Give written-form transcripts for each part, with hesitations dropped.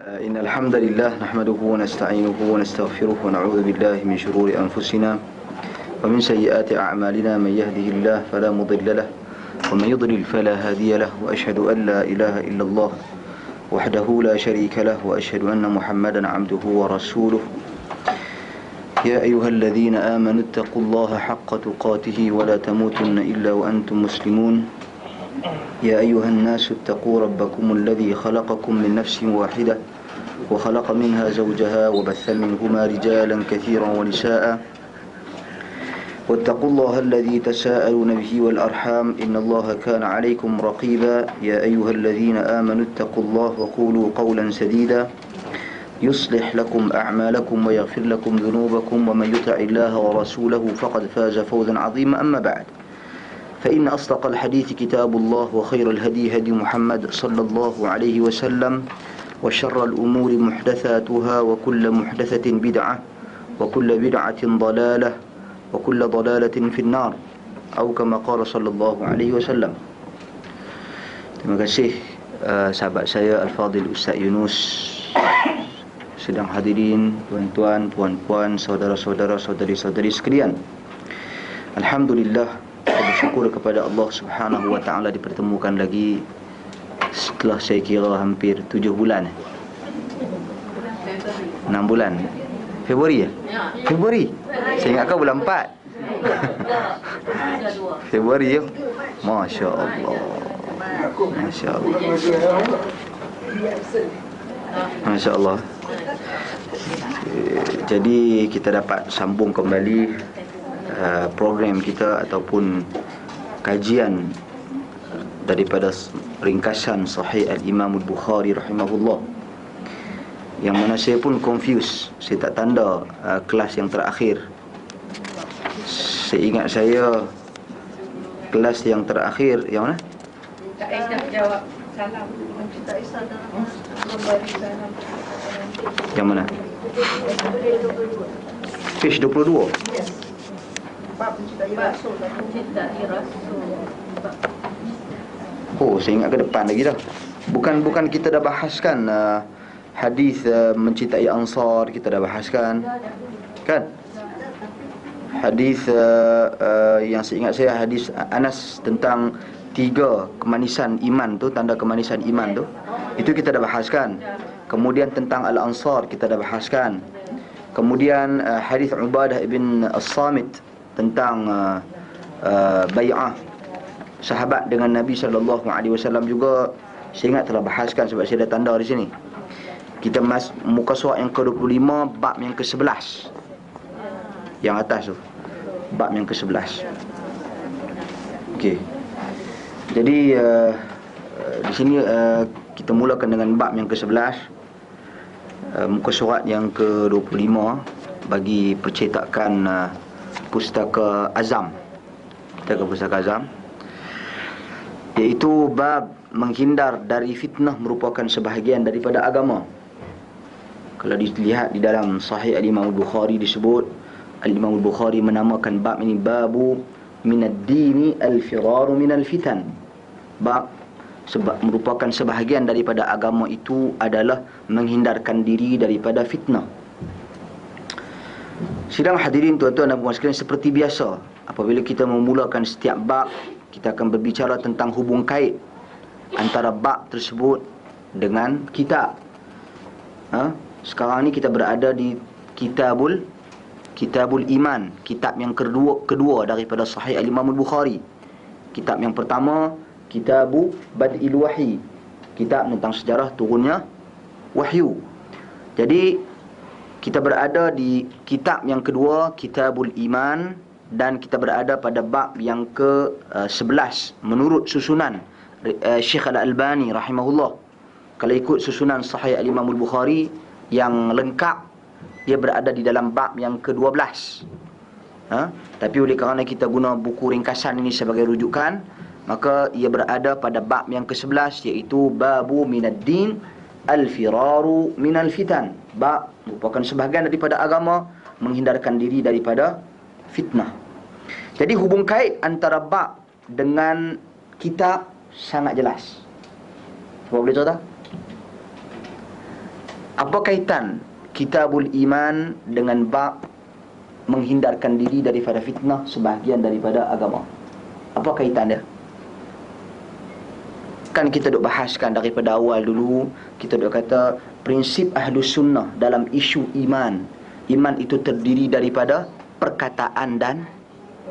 إن الحمد لله نحمده ونستعينه ونستغفره ونعوذ بالله من شرور أنفسنا ومن سيئات أعمالنا. من يهده الله فلا مضل له ومن يضلل فلا هادي له، وأشهد أن لا إله إلا الله وحده لا شريك له، وأشهد أن محمدا عبده ورسوله. يا أيها الذين آمنوا اتقوا الله حق تقاته ولا تموتن إلا وأنتم مسلمون. يا أيها الناس اتقوا ربكم الذي خلقكم من نفس واحدة وخلق منها زوجها وبث منهما رجالا كثيرا ونساء، واتقوا الله الذي تساءلون به والأرحام إن الله كان عليكم رقيبا. يا أيها الذين آمنوا اتقوا الله وقولوا قولا سديدا يصلح لكم أعمالكم ويغفر لكم ذنوبكم، ومن يطع الله ورسوله فقد فاز فوزا عظيما. أما بعد، فإن أصدق الحديث كتاب الله، وخير الهدي هدي محمد صلى الله عليه وسلم، وشر الأمور محدثاتها، وكل محدثة بدعة، وكل بدعة ضلالة، وكل ضلالة في النار، أو كما قال صلى الله عليه وسلم. Terima kasih sahabat saya Al-Fadhil Ustaz Yunus, sedang hadirin tuan-tuan, puan-puan, saudara-saudara, saudari-saudari sekalian. Alhamdulillah, kita bersyukur kepada Allah Subhanahu wa taala dipertemukan lagi setelah saya kira hampir 7 bulan. 6 bulan. Februari ya? Februari. Saya ingat kau bulan 4. Februari ya. Masya-Allah. Masya-Allah. Masya-Allah. Jadi kita dapat sambung kembali program kita ataupun kajian daripada ringkasan Sahih Al-Imam Al-Bukhari rahimahullah, yang mana saya pun confused. Saya tak tanda kelas yang terakhir. Seingat saya kelas yang terakhir yang mana? Tak Aisyah jawab salam. Tak Aisyah memberi salam. Yang mana? Page 22. Bab mencintai Rasul. Mencintai Rasul. Oh, saya ingat ke depan lagi dah. Bukan kita dah bahaskan hadis mencintai Ansar, kita dah bahaskan. Kan? Hadis yang seingat saya hadis Anas tentang 3 kemanisan iman tu, tanda kemanisan iman tu, itu kita dah bahaskan. Kemudian tentang Al-Ansar kita dah bahaskan. Kemudian hadis Ubadah ibn As-Samit tentang bai'ah sahabat dengan Nabi SAW juga saya ingat telah bahaskan, sebab saya dah tanda di sini. Kita muka surat yang ke-25, bab yang ke-11. Yang atas tu, bab yang ke-11. Okey. Jadi di sini kita mulakan dengan bab yang ke-11, muka surat yang ke-25 bagi percetakan Pustaka Azam. Kita ke Pustaka Azam, iaitu bab menghindar dari fitnah merupakan sebahagian daripada agama. Kalau dilihat di dalam Sahih Al-Imam Al-Bukhari disebut, Al-Imam Al-Bukhari menamakan bab ini babu minad dini al-firaru minal fitan. Bab sebab merupakan sebahagian daripada agama itu adalah menghindarkan diri daripada fitnah. Sidang hadirin tuan-tuan dan puan sekalian, seperti biasa apabila kita memulakan setiap bab, kita akan berbicara tentang hubung kait antara bab tersebut dengan kitab. Sekarang ni kita berada di Kitabul Iman, kitab yang kedua daripada Sahih Al-Imam Al-Bukhari. Kitab yang pertama Kitabu Bad'il Wahyi, kitab tentang sejarah turunnya wahyu. Jadi kita berada di kitab yang kedua, Kitabul Iman, dan kita berada pada bab yang ke-11 menurut susunan Syekh Al-Albani rahimahullah. Kalau ikut susunan Sahih Al-Imam Al-Bukhari yang lengkap, dia berada di dalam bab yang ke-12. Tapi oleh kerana kita guna buku ringkasan ini sebagai rujukan, maka ia berada pada bab yang ke-11, iaitu babu minad din al-firaru minal fitan. Bab merupakan sebahagian daripada agama, menghindarkan diri daripada fitnah. Jadi hubung kait antara bab dengan kitab sangat jelas. Apa boleh tahu tak? Apa kaitan kitabul iman dengan bab menghindarkan diri daripada fitnah sebahagian daripada agama? Apa kaitan dia? Kan kita duk bahaskan daripada awal dulu, kita duk kata prinsip Ahlus Sunnah dalam isu iman. Iman itu terdiri daripada perkataan dan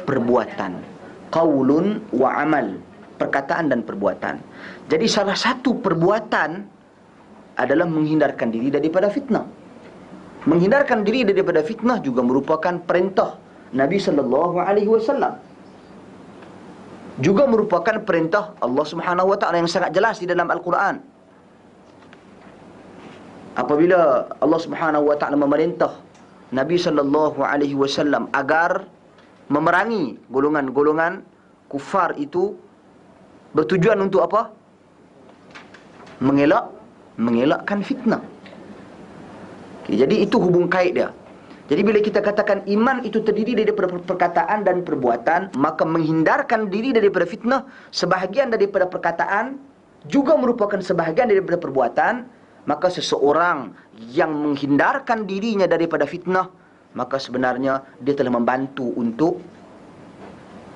perbuatan. Qaulun wa amal, perkataan dan perbuatan. Jadi salah satu perbuatan adalah menghindarkan diri daripada fitnah. Menghindarkan diri daripada fitnah juga merupakan perintah Nabi sallallahu alaihi wasallam. Juga merupakan perintah Allah Subhanahu wa taala yang sangat jelas di dalam Al-Quran. Apabila Allah Subhanahu wa taala memerintah Nabi sallallahu alaihi wasallam agar memerangi golongan-golongan kufar itu, bertujuan untuk apa? Mengelakkan fitnah. Jadi itu hubung kait dia. Jadi bila kita katakan iman itu terdiri daripada perkataan dan perbuatan, maka menghindarkan diri daripada fitnah sebahagian daripada perkataan juga merupakan sebahagian daripada perbuatan. Maka seseorang yang menghindarkan dirinya daripada fitnah, maka sebenarnya dia telah membantu untuk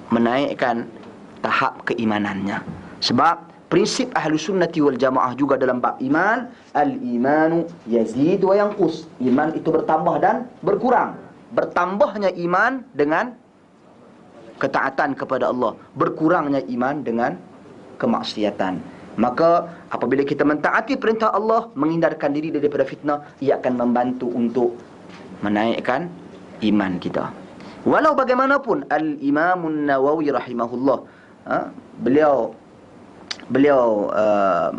menaikkan tahap keimanannya. Sebab prinsip Ahlus Sunnati wal Jamaah juga dalam bab iman, al-imanu yazid wa yanqus. Iman itu bertambah dan berkurang. Bertambahnya iman dengan ketaatan kepada Allah, berkurangnya iman dengan kemaksiatan. Maka apabila kita mentaati perintah Allah, menghindarkan diri daripada fitnah, ia akan membantu untuk menaikkan iman kita. Walau bagaimanapun, Al-Imamun Nawawi rahimahullah, beliau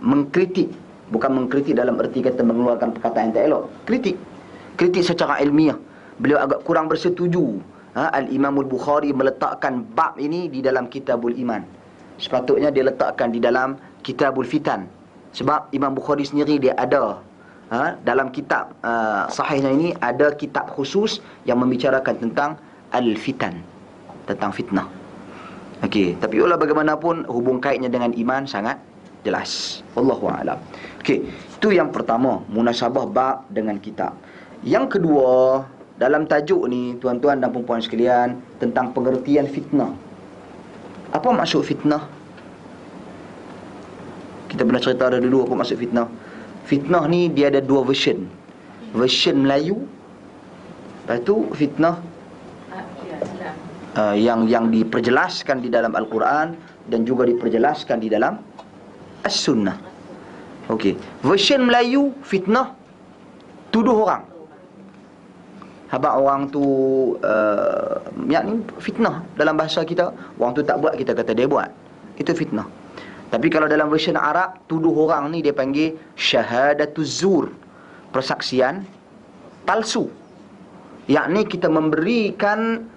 mengkritik, bukan mengkritik dalam erti kata mengeluarkan perkataan yang tak elok, kritik secara ilmiah. Beliau agak kurang bersetuju Al-Imamul Bukhari meletakkan bab ini di dalam Kitabul Iman. Sepatutnya dia letakkan di dalam Kitabul Fitan. Sebab Imam Bukhari sendiri dia ada dalam kitab sahihnya ini ada kitab khusus yang membicarakan tentang Al-Fitan, tentang fitnah. Okey, tapi walau bagaimanapun hubung kaitnya dengan iman sangat jelas. Wallahu a'lam. Okey, itu yang pertama, munasabah bab dengan kitab. Yang kedua, dalam tajuk ni tuan-tuan dan puan-puan sekalian, tentang pengertian fitnah. Apa maksud fitnah? Kita pernah cerita dah dulu apa maksud fitnah. Fitnah ni dia ada dua version. Version Melayu, lepas tu fitnah yang diperjelaskan di dalam Al-Quran dan juga diperjelaskan di dalam As-Sunnah. Okey, version Melayu fitnah tuduh orang. Habaq orang tu yakni fitnah dalam bahasa kita. Orang tu tak buat, kita kata dia buat. Itu fitnah. Tapi kalau dalam version Arab, tuduh orang ni dia panggil syahadatuz zur, persaksian palsu. Yakni kita memberikan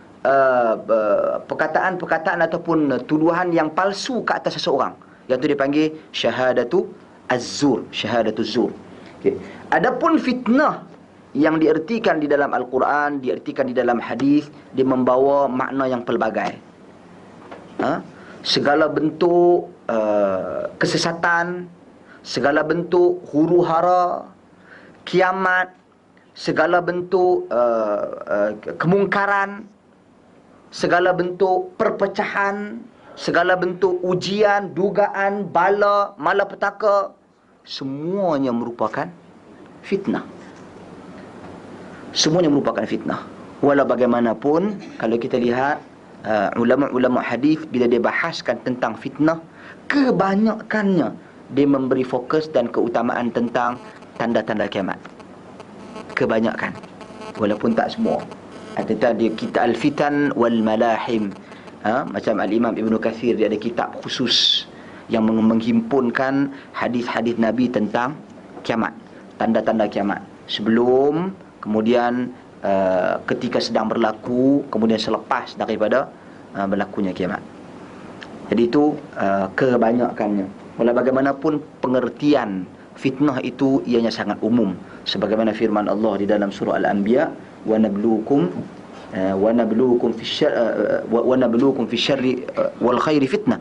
perkataan-perkataan ataupun tuduhan yang palsu ke atas seseorang. Yang tu dipanggil syahadatu az-zur, syahadatuz zur. Okey. Adapun fitnah yang diertikan di dalam Al-Quran, diertikan di dalam hadis, dia membawa makna yang pelbagai. Segala bentuk kesesatan, segala bentuk huru-hara, kiamat, segala bentuk kemungkaran, segala bentuk perpecahan, segala bentuk ujian, dugaan, bala, malapetaka, semuanya merupakan fitnah. Semuanya merupakan fitnah. Walau bagaimanapun, kalau kita lihat ulama-ulama hadis bila dia bahaskan tentang fitnah, kebanyakannya dia memberi fokus dan keutamaan tentang tanda-tanda kiamat. Kebanyakan, walaupun tak semua. Ada dia kitab Al-Fitan wal Malahim. Macam Al-Imam Ibn Kathir, dia ada kitab khusus yang menghimpunkan hadis-hadis Nabi tentang kiamat, tanda-tanda kiamat. Sebelum, kemudian ketika sedang berlaku, kemudian selepas daripada berlakunya kiamat. Jadi itu kebanyakannya. Walau bagaimanapun pengertian fitnah itu ianya sangat umum. Sebagaimana firman Allah di dalam surah Al-Anbiya, wa nabluukum fi syarri wal khairi fitnah.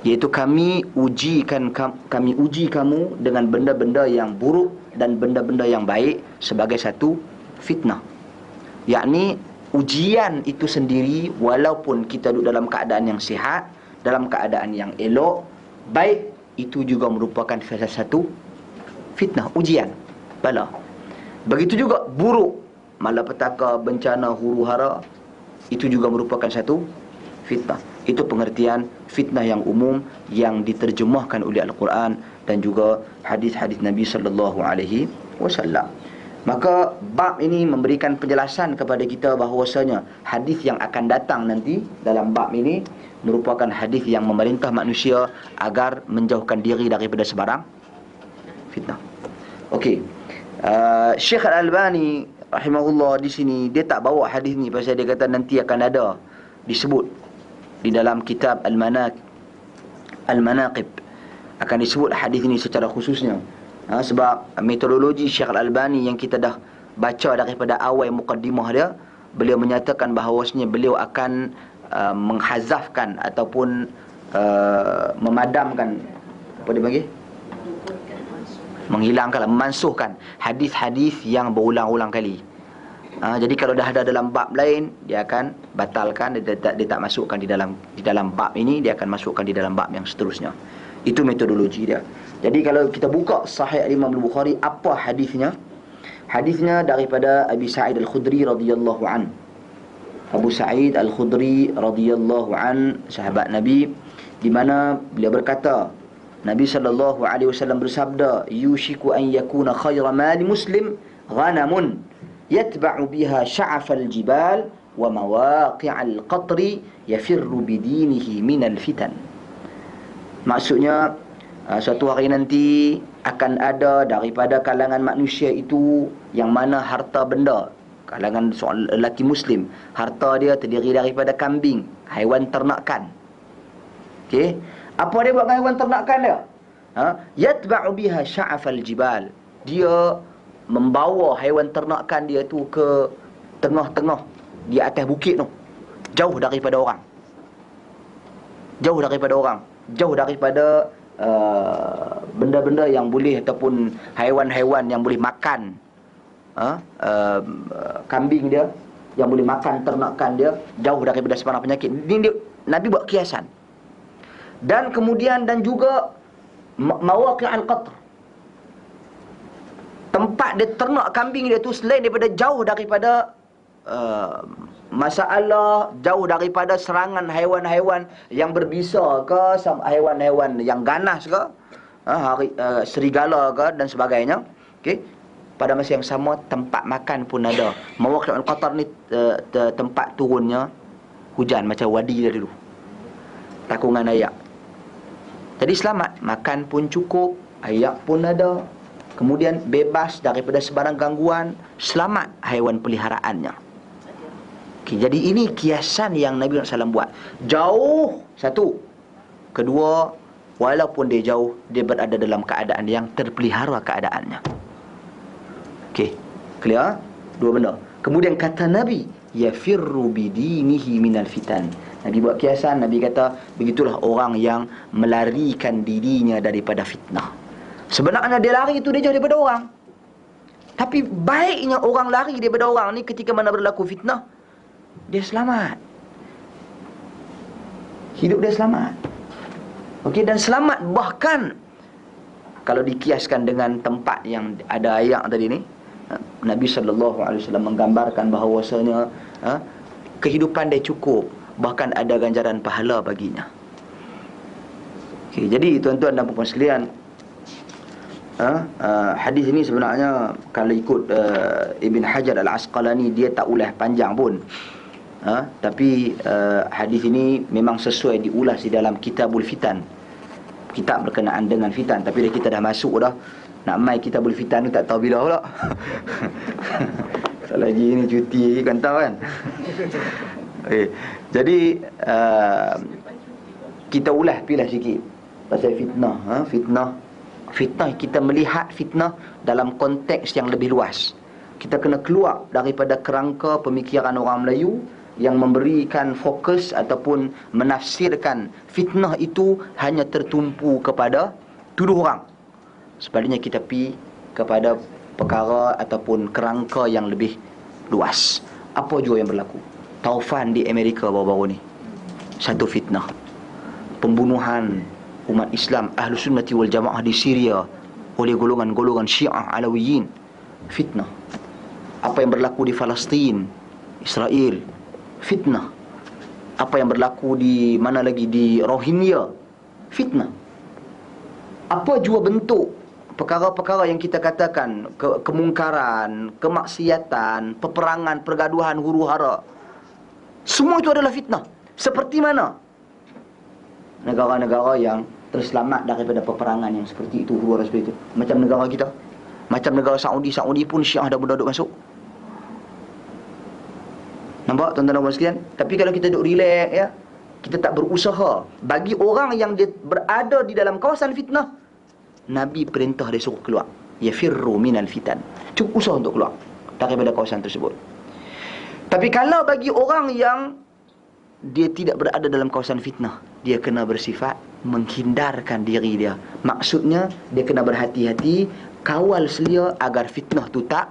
iaitu kami uji kamu dengan benda-benda yang buruk dan benda-benda yang baik sebagai satu fitnah. Yakni ujian itu sendiri, walaupun kita duduk dalam keadaan yang sihat, dalam keadaan yang elok, baik, itu juga merupakan salah satu fitnah, ujian, bala. Begitu juga buruk, malapetaka, bencana, huru-hara, itu juga merupakan satu fitnah. Itu pengertian fitnah yang umum yang diterjemahkan oleh Al-Quran dan juga hadis-hadis Nabi sallallahu alaihi wasallam. Maka bab ini memberikan penjelasan kepada kita bahawasanya hadis yang akan datang nanti dalam bab ini merupakan hadis yang memerintah manusia agar menjauhkan diri daripada sebarang fitnah. Okey. Syekh Al-Albani rahimahullah di sini dia tak bawa hadis ni pasal dia kata nanti akan ada disebut di dalam kitab Al-Manaqib akan disebut hadis ini secara khususnya. Sebab metodologi Syekh Al-Albani yang kita dah baca daripada awal mukaddimah dia, beliau menyatakan bahawasanya beliau akan menghazafkan ataupun memadamkan, apa dia panggil, menghilangkan, memansuhkan hadis-hadis yang berulang-ulang kali. Jadi kalau dah ada dalam bab lain, dia akan batalkan, dia tak masukkan di dalam bab ini, dia akan masukkan di dalam bab yang seterusnya. Itu metodologi dia. Jadi kalau kita buka Sahih Imam Al-Bukhari, apa hadisnya? Hadisnya daripada Abi Sa'id Al-Khudri radhiyallahu an. Abu Sa'id Al-Khudri radhiyallahu an, sahabat Nabi, di mana beliau berkata, Nabi sallallahu alaihi wasallam bersabda, "Yushiku an yakuna khayra mali muslim ghanamun yatba'u biha sya'afal jibal wa mawaqi'al qatri yafirru bidinihi minal fitan." Maksudnya suatu hari nanti akan ada daripada kalangan manusia itu yang mana harta benda, kalangan seorang lelaki muslim, harta dia terdiri daripada kambing, haiwan ternakan. Okey, apa dia buat dengan haiwan ternakan dia? Yatba'u biha sya'afal jibal. Dia membawa haiwan ternakan dia tu ke tengah-tengah di atas bukit tu, jauh daripada orang. Jauh daripada benda-benda yang boleh, ataupun haiwan-haiwan yang boleh makan kambing dia, yang boleh makan ternakan dia, jauh daripada sebarang penyakit. Ini dia, Nabi buat kiasan. Dan kemudian dan juga mawaqi'al qatr, tempat dia ternak kambing dia tu, selain daripada jauh daripada masalah, jauh daripada serangan haiwan-haiwan yang berbisa ke, haiwan-haiwan yang ganas ke, serigala ke dan sebagainya. Okey, pada masa yang sama tempat makan pun ada. Mawaqi'ul qatar ni tempat turunnya hujan, macam wadi dia dulu, takungan air. Jadi selamat, makan pun cukup, air pun ada, kemudian bebas daripada sebarang gangguan, selamat haiwan peliharaannya. Okay, jadi ini kiasan yang Nabi SAW buat. Jauh, satu. Kedua, walaupun dia jauh, dia berada dalam keadaan yang terpelihara keadaannya. Okey, clear? Dua benda. Kemudian kata Nabi, yafirru bidinihi minal fitan. Nabi buat kiasan, Nabi kata, begitulah orang yang melarikan dirinya daripada fitnah. Sebenarnya dia lari itu dia jauh daripada orang. Tapi baiknya orang lari daripada orang ni ketika mana berlaku fitnah, dia selamat. Hidup dia selamat. Okey, dan selamat bahkan kalau dikiaskan dengan tempat yang ada ayat tadi ni, Nabi SAW menggambarkan bahawasanya kehidupan dia cukup, bahkan ada ganjaran pahala baginya. Okey, jadi tuan-tuan dan puan-puan sekalian, hadis ini sebenarnya kalau ikut Ibn Hajar Al-Asqalani, dia tak ulas panjang pun. Tapi hadis ini memang sesuai diulas di dalam Kitabul Fitan, kitab berkenaan dengan fitan. Tapi kita dah masuk dah, nak mai Kitabul Fitan tu tak tahu bila pula. Tak lagi ni cuti kan, tahu kan. Okay. Jadi kita ulas pilah sikit pasal fitnah. Fitnah, kita melihat fitnah dalam konteks yang lebih luas. Kita kena keluar daripada kerangka pemikiran orang Melayu yang memberikan fokus ataupun menafsirkan fitnah itu hanya tertumpu kepada tuduh orang. Sebaliknya kita pergi kepada perkara ataupun kerangka yang lebih luas. Apa jua yang berlaku? Taufan di Amerika baru-baru ni, satu fitnah. Pembunuhan umat Islam Ahlus Sunnati wal Jamaah di Syria oleh golongan-golongan Syiah Alawiyin, fitnah. Apa yang berlaku di Palestin, Israel, fitnah. Apa yang berlaku di mana lagi, di Rohingya, fitnah. Apa jua bentuk perkara-perkara yang kita katakan kemungkaran, kemaksiatan, peperangan, pergaduhan, huru-hara, semua itu adalah fitnah. Seperti mana negara-negara yang terselamat daripada peperangan yang seperti itu, huru-hara seperti itu? Macam negara kita, macam negara Saudi. Saudi pun Syiah dah mula duduk masuk. Nampak tuan-tuan dan puan sekalian? Tapi kalau kita duduk relax, ya, kita tak berusaha bagi orang yang berada di dalam kawasan fitnah, Nabi perintah dia suruh keluar. Yafirru minal fitan. Cukup usaha untuk keluar daripada kawasan tersebut. Tapi kalau bagi orang yang dia tidak berada dalam kawasan fitnah, dia kena bersifat menghindarkan diri dia. Maksudnya dia kena berhati-hati, kawal selia agar fitnah tu tak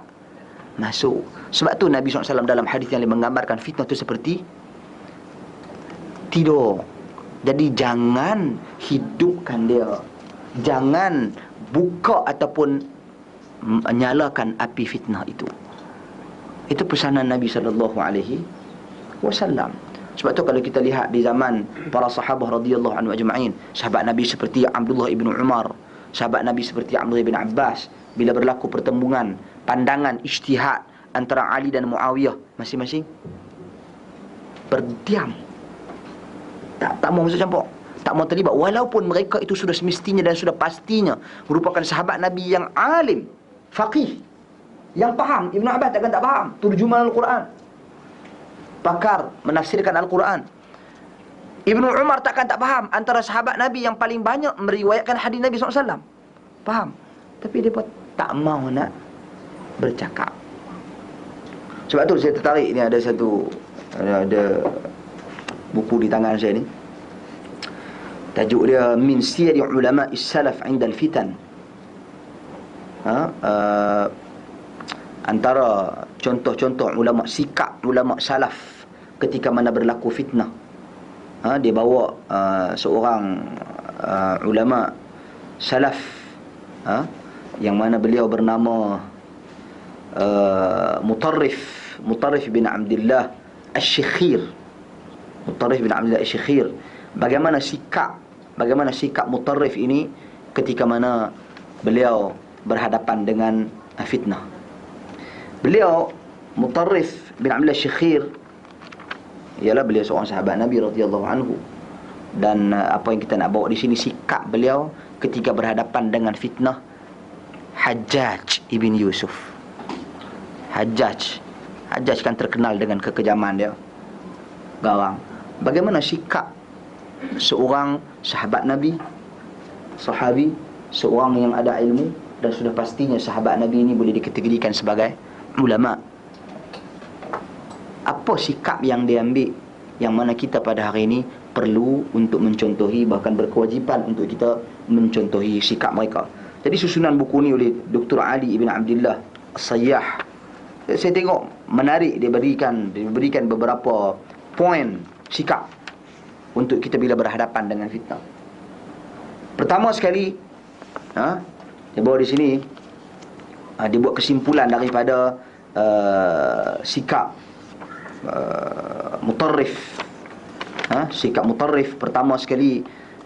masuk. Sebab tu Nabi SAW dalam hadis yang menggambarkan fitnah tu seperti tidur. Jadi jangan hidupkan dia, jangan buka ataupun nyalakan api fitnah itu. Itu pesanan Nabi SAW. Sebab tu kalau kita lihat di zaman para sahabat radhiyallahu anhu ajma'in, sahabat Nabi seperti Abdullah ibn Umar, sahabat Nabi seperti Abdullah ibn Abbas, bila berlaku pertembungan pandangan ijtihad antara Ali dan Muawiyah, masing-masing berdiam, tak mau masuk campur, tak mau terlibat, walaupun mereka itu sudah semestinya dan sudah pastinya merupakan sahabat Nabi yang alim, faqih, yang faham. Ibn Abbas takkan tak faham, turjuman Al-Quran, pakar menafsirkan Al-Quran. Ibn Umar takkan tak faham, antara sahabat Nabi yang paling banyak meriwayatkan hadis Nabi SAW. Faham, tapi dia pun tak mau nak bercakap. Sebab tu saya tertarik, ni ada satu, ada buku di tangan saya ni, tajuk dia Min Siyari Ulama Is-Salaf Inda Al-Fitan. Antara contoh-contoh ulama, sikap ulama salaf ketika mana berlaku fitnah. Dia bawa seorang ulama salaf, yang mana beliau bernama Mutarrif bin Abdullah Asy-Syikhir. Mutarrif bin Abdullah Asy-Syikhir. Bagaimana sikap Mutarrif ini ketika mana beliau berhadapan dengan fitnah. Beliau Mutarrif bin Abdullah Asy-Syikhir, ialah beliau seorang sahabat Nabi radhiyallahu anhu. Dan apa yang kita nak bawa di sini, sikap beliau ketika berhadapan dengan fitnah Hajjaj ibn Yusuf. Hajjaj kan terkenal dengan kekejaman dia, garang. Bagaimana sikap seorang sahabat Nabi, sahabi, seorang yang ada ilmu, dan sudah pastinya sahabat Nabi ini boleh dikategorikan sebagai ulama. Apa sikap yang dia ambil, yang mana kita pada hari ini perlu untuk mencontohi, bahkan berkewajipan untuk kita mencontohi sikap mereka. Jadi susunan buku ni oleh Dr. Ali ibn Abdullah As-Sayyah, saya tengok menarik. Dia berikan beberapa poin sikap untuk kita bila berhadapan dengan fitnah. Pertama sekali, dia bawa di sini, dia buat kesimpulan daripada sikap Mutarrif. Sikap Mutarrif, pertama sekali,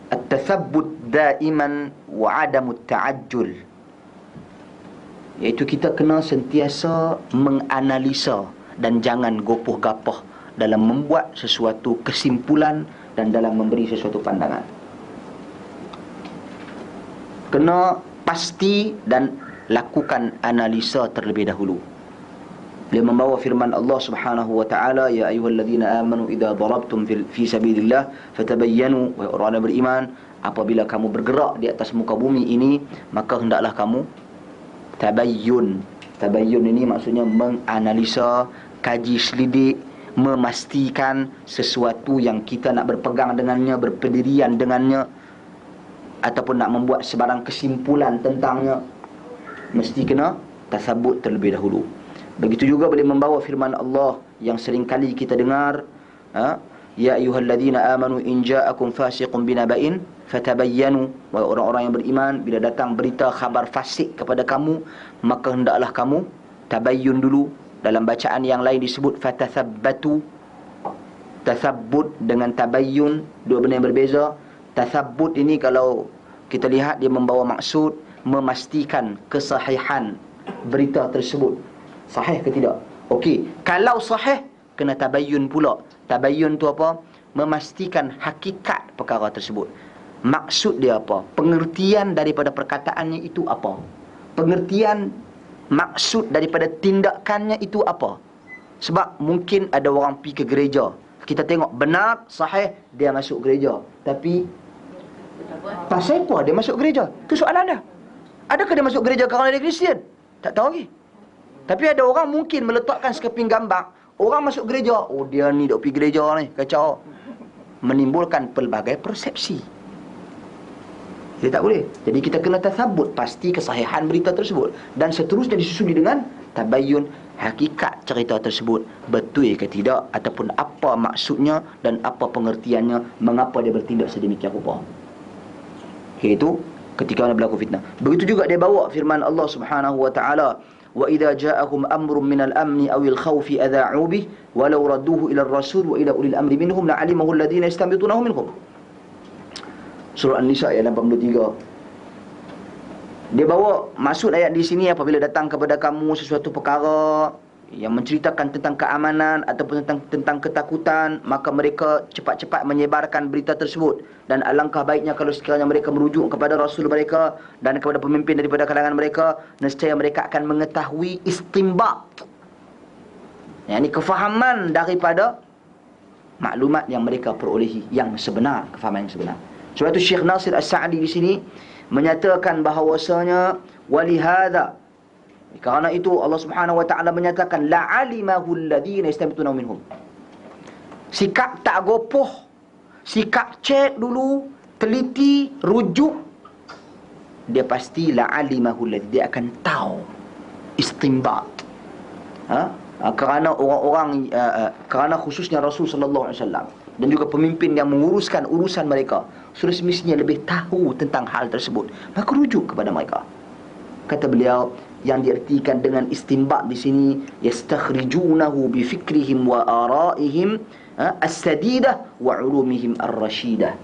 at-tathabbut daiman wa adamut ta'ajjul, iaitu kita kena sentiasa menganalisa dan jangan gopoh-gapoh dalam membuat sesuatu kesimpulan dan dalam memberi sesuatu pandangan. Kena pasti dan lakukan analisa terlebih dahulu. Dia membawa firman Allah Subhanahu wa taala, ya ayyuhalladzina amanu idza darabtum fi sabilillah fatabayyanu, wahai orang yang beriman, apabila kamu bergerak di atas muka bumi ini, maka hendaklah kamu tabayyun. Tabayyun ini maksudnya menganalisa, kaji selidik, memastikan sesuatu yang kita nak berpegang dengannya, berpendirian dengannya, ataupun nak membuat sebarang kesimpulan tentangnya, mesti kena tasabut terlebih dahulu. Begitu juga boleh membawa firman Allah yang sering kali kita dengar, ya ayyuhalladzina amanu in ja'akum fasiqun binaba'in fatabayyanu. Wahai orang-orang yang beriman, bila datang berita khabar fasik kepada kamu, maka hendaklah kamu tabayyun dulu. Dalam bacaan yang lain disebut fatathabbatu. Tathabbut dengan tabayyun dua benda yang berbeza. Tathabbut ini kalau kita lihat dia membawa maksud memastikan kesahihan berita tersebut, sahih ke tidak. Okey, kalau sahih kena tabayyun pula. Tabayyun tu apa? Memastikan hakikat perkara tersebut. Maksud dia apa? Pengertian daripada perkataannya itu apa? Pengertian maksud daripada tindakannya itu apa? Sebab mungkin ada orang pergi ke gereja, kita tengok benar, sahih, dia masuk gereja, tapi pasal apa dia masuk gereja? Itu soalan dia. Adakah dia masuk gereja kerana dia Kristian? Tak tahu lagi. Tapi ada orang mungkin meletakkan sekeping gambar, orang masuk gereja, oh dia ni duk pergi gereja ni, kacau. Menimbulkan pelbagai persepsi. Dia tak boleh. Jadi kita kena tasabut pasti kesahihan berita tersebut, dan seterusnya disusuli dengan tabayyun, hakikat cerita tersebut betul ke tidak, ataupun apa maksudnya dan apa pengertiannya, mengapa dia bertindak sedemikian rupa. Iaitu ketika berlaku fitnah. Begitu juga dia bawa firman Allah Subhanahu wa taala, wa idza ja'ahum amrun minal amni awil khawfi adha'u bih walau radduhu ila ar-rasul wa ila ulil amri minhum la'alimahu alladhina yastanbitunahu minhum. Surah An-Nisa ayat 83. Dia bawa maksud ayat di sini, apabila datang kepada kamu sesuatu perkara yang menceritakan tentang keamanan ataupun tentang ketakutan, maka mereka cepat-cepat menyebarkan berita tersebut. Dan alangkah baiknya kalau sekiranya mereka merujuk kepada Rasul mereka dan kepada pemimpin daripada kalangan mereka, nescaya mereka akan mengetahui istimbat, yakni kefahaman daripada maklumat yang mereka perolehi yang sebenar, kefahaman yang sebenar. Sebab itu Syekh Nasir As-Sa'di di sini menyatakan bahawasanya walihada, kerana itu Allah Subhanahu wa taala menyatakan la'alimahu alladhina yastanbitunahu minhum. Sikap tak gopoh, sikap cek dulu, teliti, rujuk, dia pasti la'alimahu alladhi, dia akan tahu istimbat. Kerana orang-orang kerana khususnya Rasul sallallahu alaihi wasallam dan juga pemimpin yang menguruskan urusan mereka, sudah semestinya lebih tahu tentang hal tersebut, maka rujuk kepada mereka. Kata beliau, yang diartikan dengan istimbat di sini, yastakhrijunahu bi fikrihim wa araihim as-sadidah wa ulumihim ar-rashidah.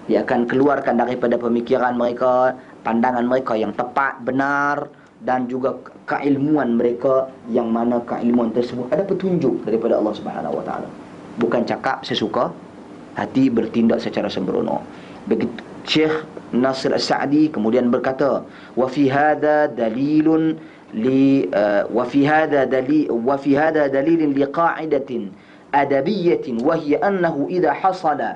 Dia akan keluarkan daripada pemikiran mereka, pandangan mereka yang tepat, benar, dan juga keilmuan mereka yang mana keilmuan tersebut ada petunjuk daripada Allah Subhanahu wa taala. Bukan cakap sesuka hati, bertindak secara sembrono. Begitu Syekh Nasir As-Sa'di kemudian berkata, wa fi hadha dalilun li wa fi hadha dalilun li qa'idatin adabiyyatin wa hiya annahu idha hasala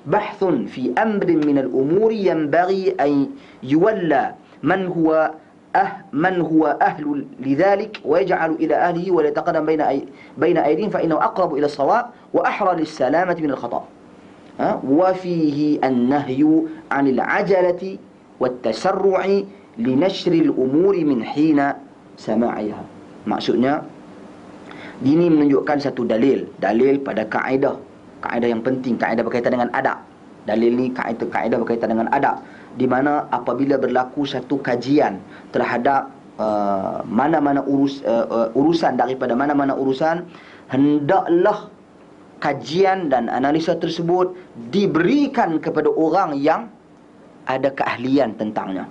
bahthun fi amrin min al-umuri yanbaghi an yuwalla man huwa أهل لذلك ويجعل إلى أهله ولا يتقدم بين أيديهم فإنه أقرب إلى الصواب وأحرى للسلامة من الخطأ. وفيه النهي عن العجلة والتسرع لنشر الأمور من حين سماعها. Maksudnya ini menunjukkan satu dalil pada kaedah yang penting, kaedah berkaitan dengan adab. Dalil ni kaedah berkaitan dengan adab, di mana apabila berlaku satu kajian terhadap urusan daripada mana-mana urusan, hendaklah kajian dan analisa tersebut diberikan kepada orang yang ada keahlian tentangnya.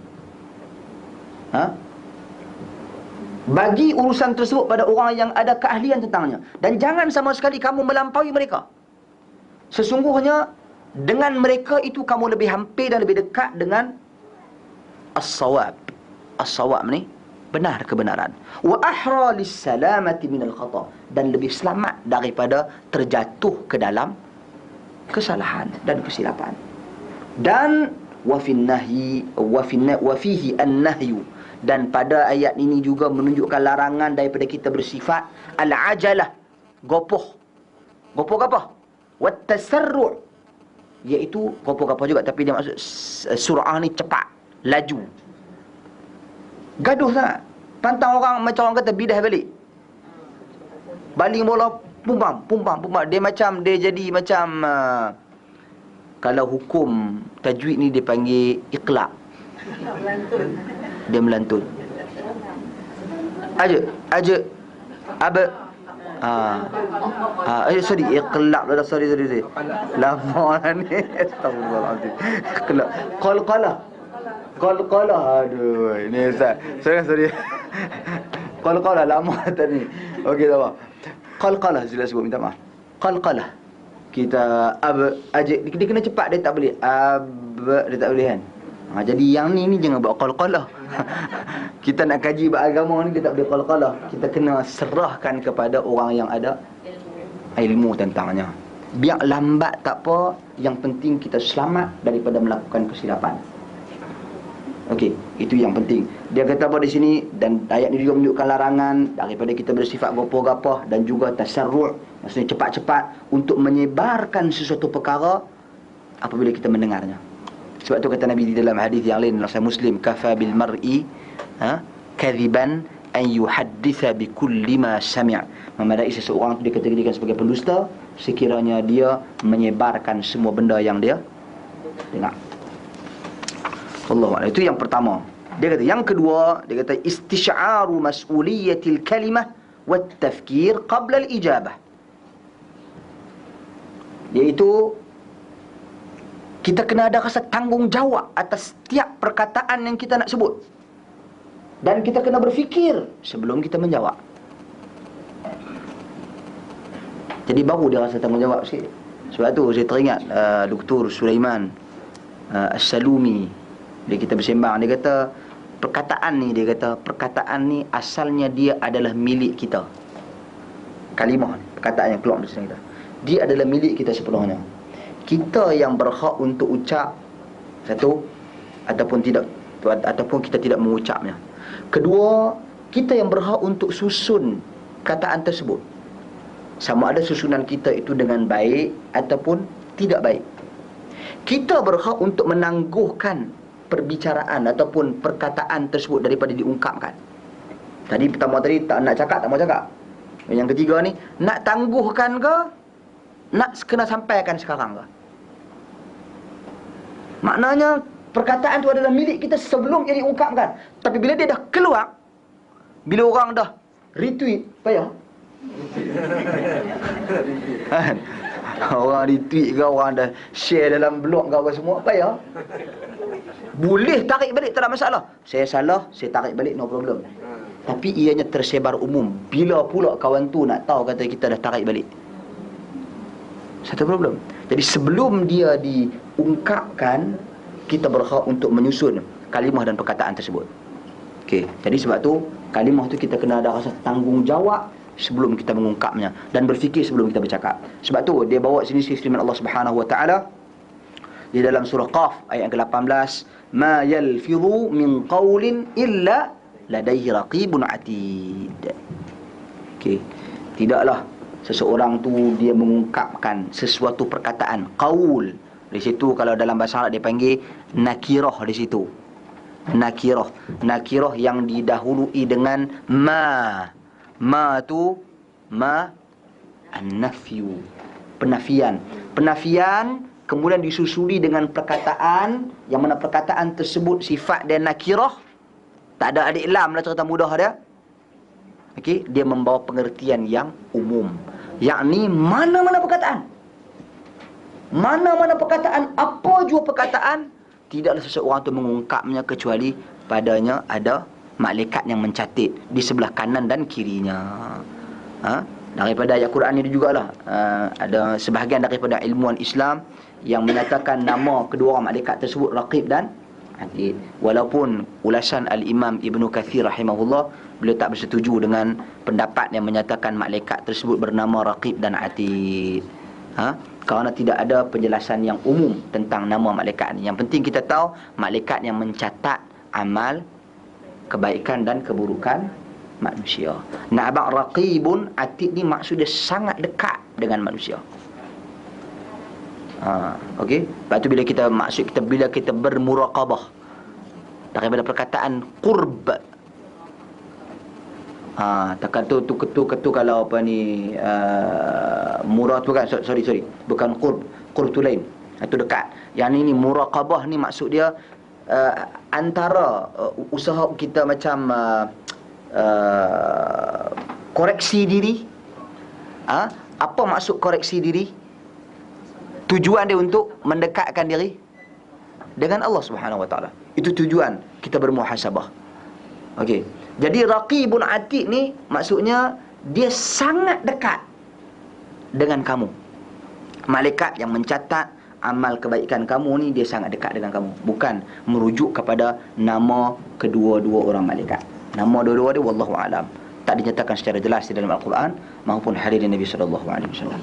Bagi urusan tersebut pada orang yang ada keahlian tentangnya, dan jangan sama sekali kamu melampaui mereka. Sesungguhnya dengan mereka itu kamu lebih hampir dan lebih dekat dengan as-sawab. As-sawab ni benar, kebenaran. Wa ahra lis-salamati minal khata', dan lebih selamat daripada terjatuh ke dalam kesalahan dan kesilapan. Dan wa fihi an-nahyu, dan pada ayat ini juga menunjukkan larangan daripada kita bersifat al-ajalah, gopoh. Gopoh-gapoh. Wat-tasarru', iaitu gopoh-gapoh juga, tapi dia maksud sur'ah ni cepat, laju. Gaduh sangat. Pantang orang, macam orang kata bidah balik. Baling bola, pumpam. Dia jadi macam kalau hukum tajwid ni dia panggil iqla'. Dia melantun. Aja. Sorry, iqla' lah, sorry. Lama lah ni. Astagfirullahaladzim. Iqla'. Qalqalah. Aduh, ini Ustaz. Sorry. Qalqalah lama tadi. Okey, tak apa. Qalqalah, sila sebut, minta maaf. Qalqalah. Kita dia kena cepat, dia tak boleh. Dia tak boleh kan. Jadi yang ni jangan buat qalqalah. Kita nak kaji bab agama ni, dia tak boleh qalqalah. Kita kena serahkan kepada orang yang ada ilmu tentangnya. Biar lambat tak apa, yang penting kita selamat daripada melakukan kesilapan. Okey, itu yang penting. Dia kata apa di sini, dan ayat ni juga menunjukkan larangan daripada kita bersifat gopoh-gapoh dan juga tasarru', maksudnya cepat-cepat untuk menyebarkan sesuatu perkara apabila kita mendengarnya. Sebab tu kata Nabi di dalam hadis yang lain, Sahih Muslim, kafa bil mar'i kadhiban an yuhadditha bi kulli ma sami'. Memadai seseorang itu dikategorikan sebagai pendusta sekiranya dia menyebarkan semua benda yang dia dengar. Allah, itu yang pertama. Dia kata yang kedua, dia kata istisy'aru mas'uliyatil kalimah wat tafkir qabla al-ijabah. Iaitu kita kena ada rasa tanggungjawab atas setiap perkataan yang kita nak sebut. Dan kita kena berfikir sebelum kita menjawab. Jadi baru dia rasa tanggungjawab sikit. Sebab tu saya teringat Dr. Sulaiman As-Salumi, dia kita bersembang, dia kata perkataan ni asalnya dia adalah milik kita. Kalimah ni, perkataan yang keluar dari lisan kita, dia adalah milik kita sepenuhnya. Kita yang berhak untuk ucap satu ataupun kita tidak mengucapnya. Kedua, kita yang berhak untuk susun kataan tersebut, sama ada susunan kita itu dengan baik ataupun tidak baik. Kita berhak untuk menangguhkan perbicaraan ataupun perkataan tersebut daripada diungkapkan. Pertama tadi tak nak cakap, tak mau cakap. Yang ketiga ni, nak tangguhkan ke, nak kena sampaikan sekarang ke. Maknanya perkataan tu adalah milik kita sebelum ia diungkapkan. Tapi bila dia dah keluar, bila orang dah retweet, payah. Orang retweet ke, orang dah share dalam blog ke apa semua, payah. Boleh tarik balik, tak ada masalah. Saya salah, saya tarik balik, no problem. Tapi ianya tersebar umum. Bila pula kawan tu nak tahu kata kita dah tarik balik? Satu problem. Jadi sebelum dia diungkapkan, kita berhak untuk menyusun kalimah dan perkataan tersebut. Okey, jadi sebab tu kalimah tu kita kena ada rasa tanggungjawab sebelum kita mengungkapnya dan berfikir sebelum kita bercakap. Sebab tu dia bawa sini firman Allah Subhanahu wa taala di dalam surah Qaf ayat yang ke-18, ma yalfidhu min qawlin illa ladaihi raqibun atid. Okey, tidaklah seseorang tu dia mengungkapkan sesuatu perkataan, qaul. Di situ kalau dalam bahasa Arab dia panggil nakirah di situ. Nakirah yang didahului dengan ma. Ma tu ma an-nafyu, penafian. Penafian kemudian disusuli dengan perkataan yang mana perkataan tersebut sifat dia nakirah, tak ada adik lam lah cerita mudah dia. Okey, dia membawa pengertian yang umum, yakni mana-mana perkataan, apa jua perkataan, tidaklah seseorang tu mengungkapnya kecuali padanya ada malaikat yang mencatat di sebelah kanan dan kirinya. Daripada ayat Quran ini jugalah ada sebahagian daripada ilmuwan Islam yang menyatakan nama kedua orang malaikat tersebut Raqib dan Atid. Walaupun ulasan Al-Imam Ibnu Kathir rahimahullah, beliau tak bersetuju dengan pendapat yang menyatakan malaikat tersebut bernama Raqib dan Atid. Kerana tidak ada penjelasan yang umum tentang nama malaikat ini. Yang penting kita tahu malaikat yang mencatat amal kebaikan dan keburukan manusia. Nak abang Raqibun Atid ni maksudnya sangat dekat dengan manusia. Okey. Lepas tu bila kita bermuraqabah daripada perkataan qurb. Takkan tu kalau apa ni murad tu kan, sorry bukan qurb. Qurb tu lain. Itu dekat. Yang ni muraqabah ni maksud dia antara usaha kita macam koreksi diri. Apa maksud koreksi diri? Tujuan dia untuk mendekatkan diri dengan Allah Subhanahu Wa Taala. Itu tujuan kita bermuhasabah. Okey. Jadi raqibun atid ni maksudnya dia sangat dekat dengan kamu. Malaikat yang mencatat amal kebaikan kamu ni dia sangat dekat dengan kamu. Bukan merujuk kepada nama kedua-dua orang malaikat. Nama dua-dua dia wallahu alam. Tak dinyatakan secara jelas di dalam Al-Quran maupun hadis Nabi sallallahu alaihi wasallam.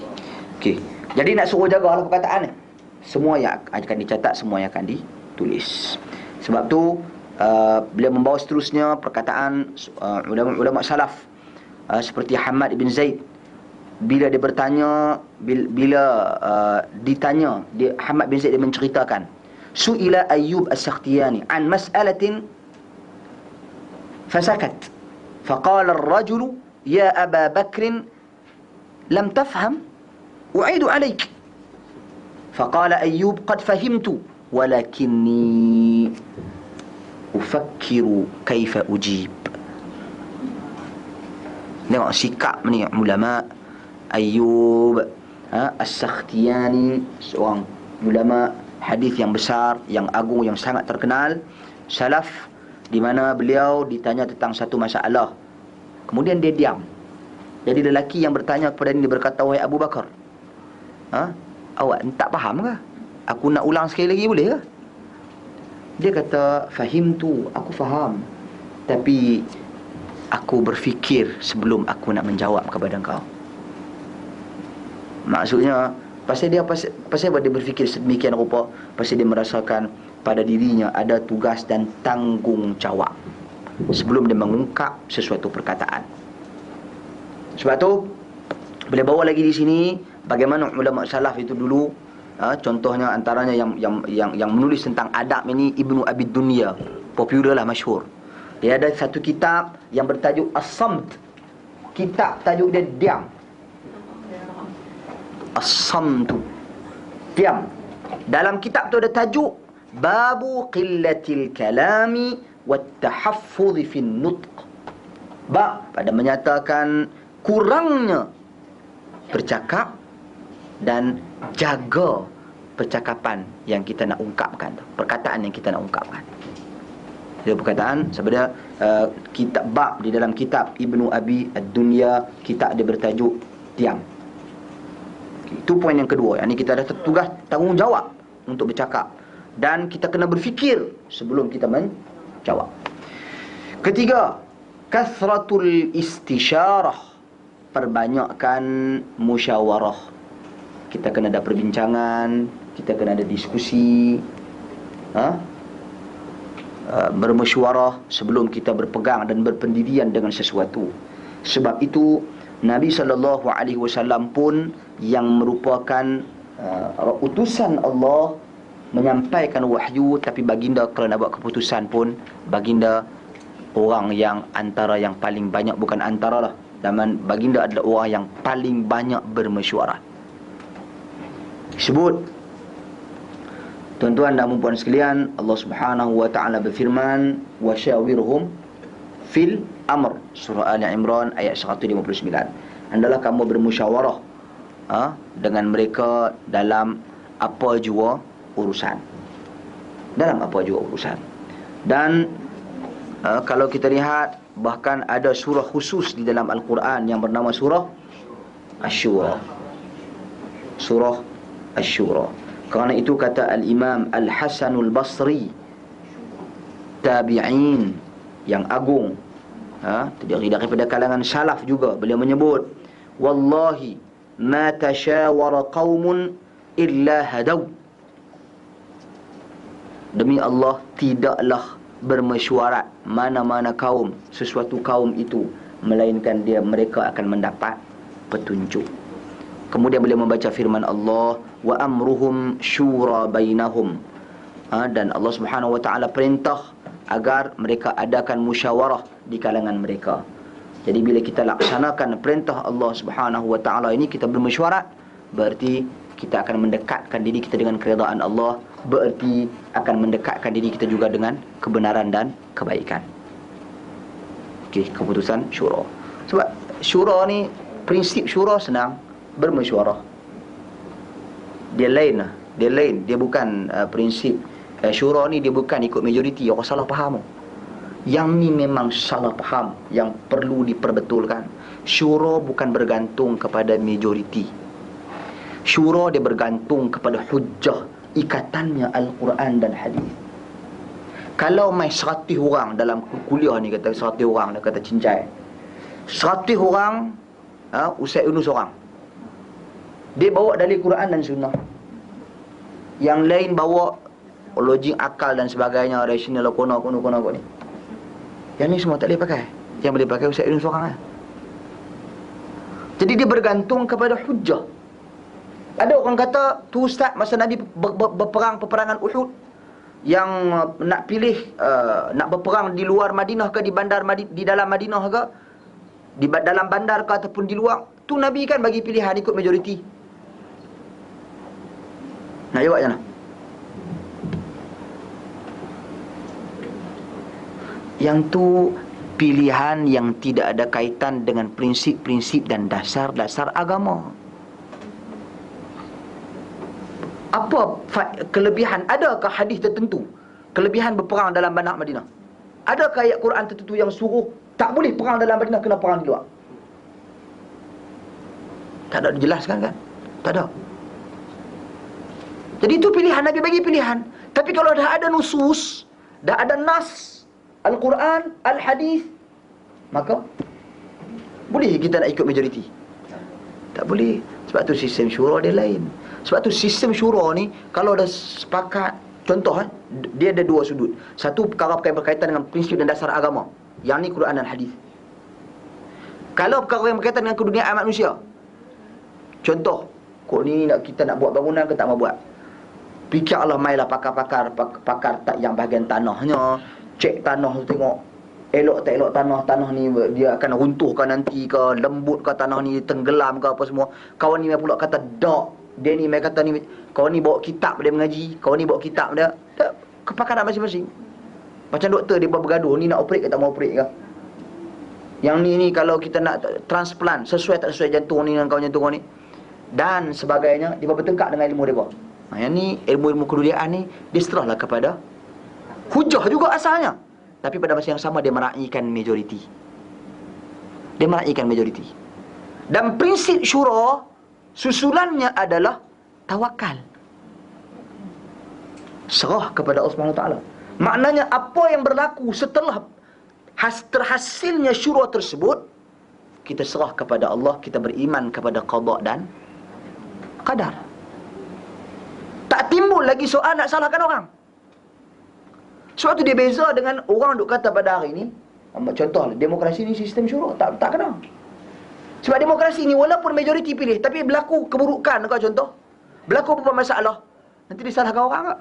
Okey. Jadi nak suruh jagalah perkataan ni. Semua yang akan dicatat, semua yang akan ditulis. Sebab tu beliau membawa seterusnya perkataan ulama salaf seperti Hamad bin Zaid. Bila dia bertanya, ditanya, Hamad bin Zaid dia menceritakan, Su'ila Ayyub As-Sakhtiyani an mas'alatin fasakat. Faqala ar-rajulu ya Aba Bakr lam tafham أعيد عليك. فقال أيوب قد فهمت ولكني أفكر كيف أجيب. Tengok sikap ni ulama. Ayyub As-Sakhtiyani, seorang ulama hadis yang besar, yang agung, yang sangat terkenal, salaf, di mana beliau ditanya tentang satu masalah, kemudian dia diam. Jadi lelaki yang bertanya kepada dia berkata, wahai Abu Bakar, awak tak faham ke? Aku nak ulang sekali lagi boleh ke? Dia kata, fahim tu, aku faham, tapi aku berfikir sebelum aku nak menjawab kepada engkau. Maksudnya pasal dia berfikir sedemikian rupa, pasal dia merasakan pada dirinya ada tugas dan tanggungjawab sebelum dia mengungkap sesuatu perkataan. Sebab tu boleh bawa lagi di sini bagaimana ulama salaf itu dulu, contohnya antaranya yang menulis tentang adab ini Ibnu Abi Dunya, popular lah, masyhur. Dia ada satu kitab yang bertajuk As-Samt. Kitab tajuk dia diam. As-Samtu, diam. Dalam kitab tu ada tajuk Babu Qillatil Kalami Wat Tahaffuz fi Nutq. Bab pada menyatakan kurangnya bercakap dan jaga percakapan yang kita nak ungkapkan, perkataan yang kita nak ungkapkan. Dia perkataan sebenarnya kitab bab di dalam kitab Ibnu Abi Ad-Dunya, kitab dia bertajuk diam. Itu poin yang kedua. Yang ni kita ada tugas tanggungjawab untuk bercakap dan kita kena berfikir sebelum kita menjawab. Ketiga, kasratul istisyarah, perbanyakkan musyawarah. Kita kena ada perbincangan, kita kena ada diskusi, bermesyuarah sebelum kita berpegang dan berpendirian dengan sesuatu. Sebab itu Nabi SAW pun yang merupakan utusan Allah menyampaikan wahyu, tapi baginda kalau nak buat keputusan pun baginda orang yang antara yang paling banyak, bukan antara lah, zaman baginda adalah orang yang paling banyak bermesyuarah. Sebut, tuan-tuan dan puan sekalian, Allah Subhanahu wa taala berfirman, wasyawirhum fil amr, surah Ali Imran ayat 159. Hendaklah kamu bermusyawarah dengan mereka dalam apa jua urusan. Dalam apa jua urusan. Dan kalau kita lihat, bahkan ada surah khusus di dalam Al-Quran yang bernama surah Asy-Syura. Surah Asy-Syura. Kerana itu kata Al-Imam Al-Hasanul Basri, tabi'in yang agung, terdiri daripada kalangan salaf juga, beliau menyebut, wallahi ma tashawara qaumun illa hadaw. Demi Allah, tidaklah bermesyuarat mana-mana kaum, sesuatu kaum itu, melainkan mereka akan mendapat petunjuk. Kemudian beliau membaca firman Allah, wa amruhum syura bainahum. Dan Allah Subhanahu wa taala perintah agar mereka adakan musyawarah di kalangan mereka. Jadi bila kita laksanakan perintah Allah Subhanahu wa taala ini, kita bermesyuarat, berarti kita akan mendekatkan diri kita dengan keredaan Allah, berarti akan mendekatkan diri kita juga dengan kebenaran dan kebaikan. Okey, keputusan syura. Sebab syura ni, prinsip syura senang, bermesyuarah. Dia lain. Dia bukan prinsip syura ni, dia bukan ikut majoriti. Orang salah faham. Yang ni memang salah faham, yang perlu diperbetulkan. Syura bukan bergantung kepada majoriti. Syura dia bergantung kepada hujjah, ikatannya Al-Quran dan hadis. Kalau mai 100 orang dalam kuliah ni, kata 100 orang, dia kata cincai 100 orang, Ustaz Yunus seorang, dia bawa dalil Quran dan sunnah, yang lain bawa logik, akal dan sebagainya, rasional, kono ni. Yang ni semua tak boleh pakai. Yang boleh pakai Ustaz Yunus seorang. Jadi dia bergantung kepada hujjah. Ada orang kata tu ustaz masa Nabi berperang peperangan Uhud, yang nak pilih nak berperang di luar Madinah ke di dalam Madinah ke, di dalam bandar ke ataupun di luar, tu Nabi kan bagi pilihan ikut majoriti. Nak jawab macam mana? Yang tu pilihan yang tidak ada kaitan dengan prinsip-prinsip dan dasar-dasar agama. Apa kelebihan? Adakah hadis tertentu kelebihan berperang dalam bandar Madinah? Adakah ayat Quran tertentu yang suruh tak boleh perang dalam Madinah, kena perang di luar? Tak ada dijelaskan kan? Tak ada. Jadi itu pilihan, Nabi bagi pilihan. Tapi kalau dah ada nusus, dah ada nas Al-Quran, Al-Hadis, maka boleh kita nak ikut majoriti? Tak boleh. Sebab tu sistem syura dia lain. Sebab tu sistem syura ni, kalau dah sepakat, contoh dia ada dua sudut. Satu perkara berkaitan dengan prinsip dan dasar agama, yang ni Quran dan hadis. Kalau perkara yang berkaitan dengan keduniaan manusia, contoh, kok ni kita nak buat bangunan ke tak mau buat, fikirlah, mailah pakar tak yang bahagian tanahnya, cek tanah tu, tengok elok tak elok tanah ni, dia akan runtuh ke nanti ke, lembut ke tanah ni, tenggelam ke apa semua. Kawan ni pula kata tak, dia ni mereka kata ni, kawan ni bawa kitab dia mengaji, kawan ni bawa kitab dia, kepakaran masing-masing. Macam doktor dia bergaduh, ni nak operate ke tak mau operate ke, yang ni kalau kita nak transplant, sesuai tak sesuai jantung ni dengan kawan jantung ni dan sebagainya, dia bertengkar dengan ilmu dia. Yang ni ilmu-ilmu keduniaan ni, dia serahlah kepada hujah juga asalnya, tapi pada masa yang sama dia meraihkan majoriti. Dan prinsip syura susulannya adalah tawakal, serah kepada Allah Subhanahu Wa Taala. Maknanya apa yang berlaku setelah terhasilnya syura tersebut, kita serah kepada Allah, kita beriman kepada qada dan qadar. Tak timbul lagi soal nak salahkan orang. Sebab tu dia beza dengan orang duk kata pada hari ni, contoh demokrasi ni sistem syura, tak kena. Sebab demokrasi ni walaupun majoriti pilih, tapi berlaku keburukan ke, contoh berlaku apa masalah, nanti disalahkan orang tak?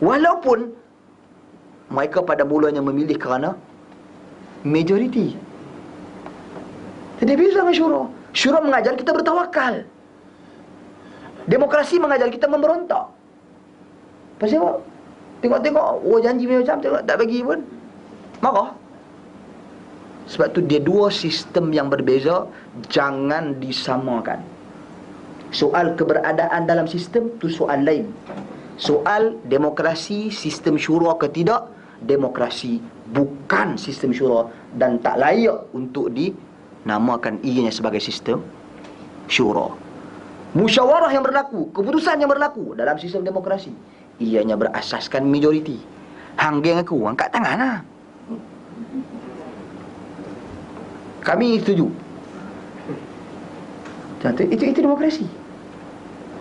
Walaupun mereka pada mulanya memilih kerana majoriti. Jadi beza dengan syura. Syura mengajar kita bertawakal, demokrasi mengajar kita memberontak. Pasal tengok janji macam tengok tak bagi pun marah. Sebab tu dia dua sistem yang berbeza, jangan disamakan. Soal keberadaan dalam sistem tu soal lain. Soal demokrasi, sistem syura ke tidak, demokrasi bukan sistem syura dan tak layak untuk dinamakan ianya sebagai sistem syura. Musyawarah yang berlaku, keputusan yang berlaku dalam sistem demokrasi, ianya berasaskan majoriti. Hang geng aku angkat tangan lah, kami setuju. Itu demokrasi.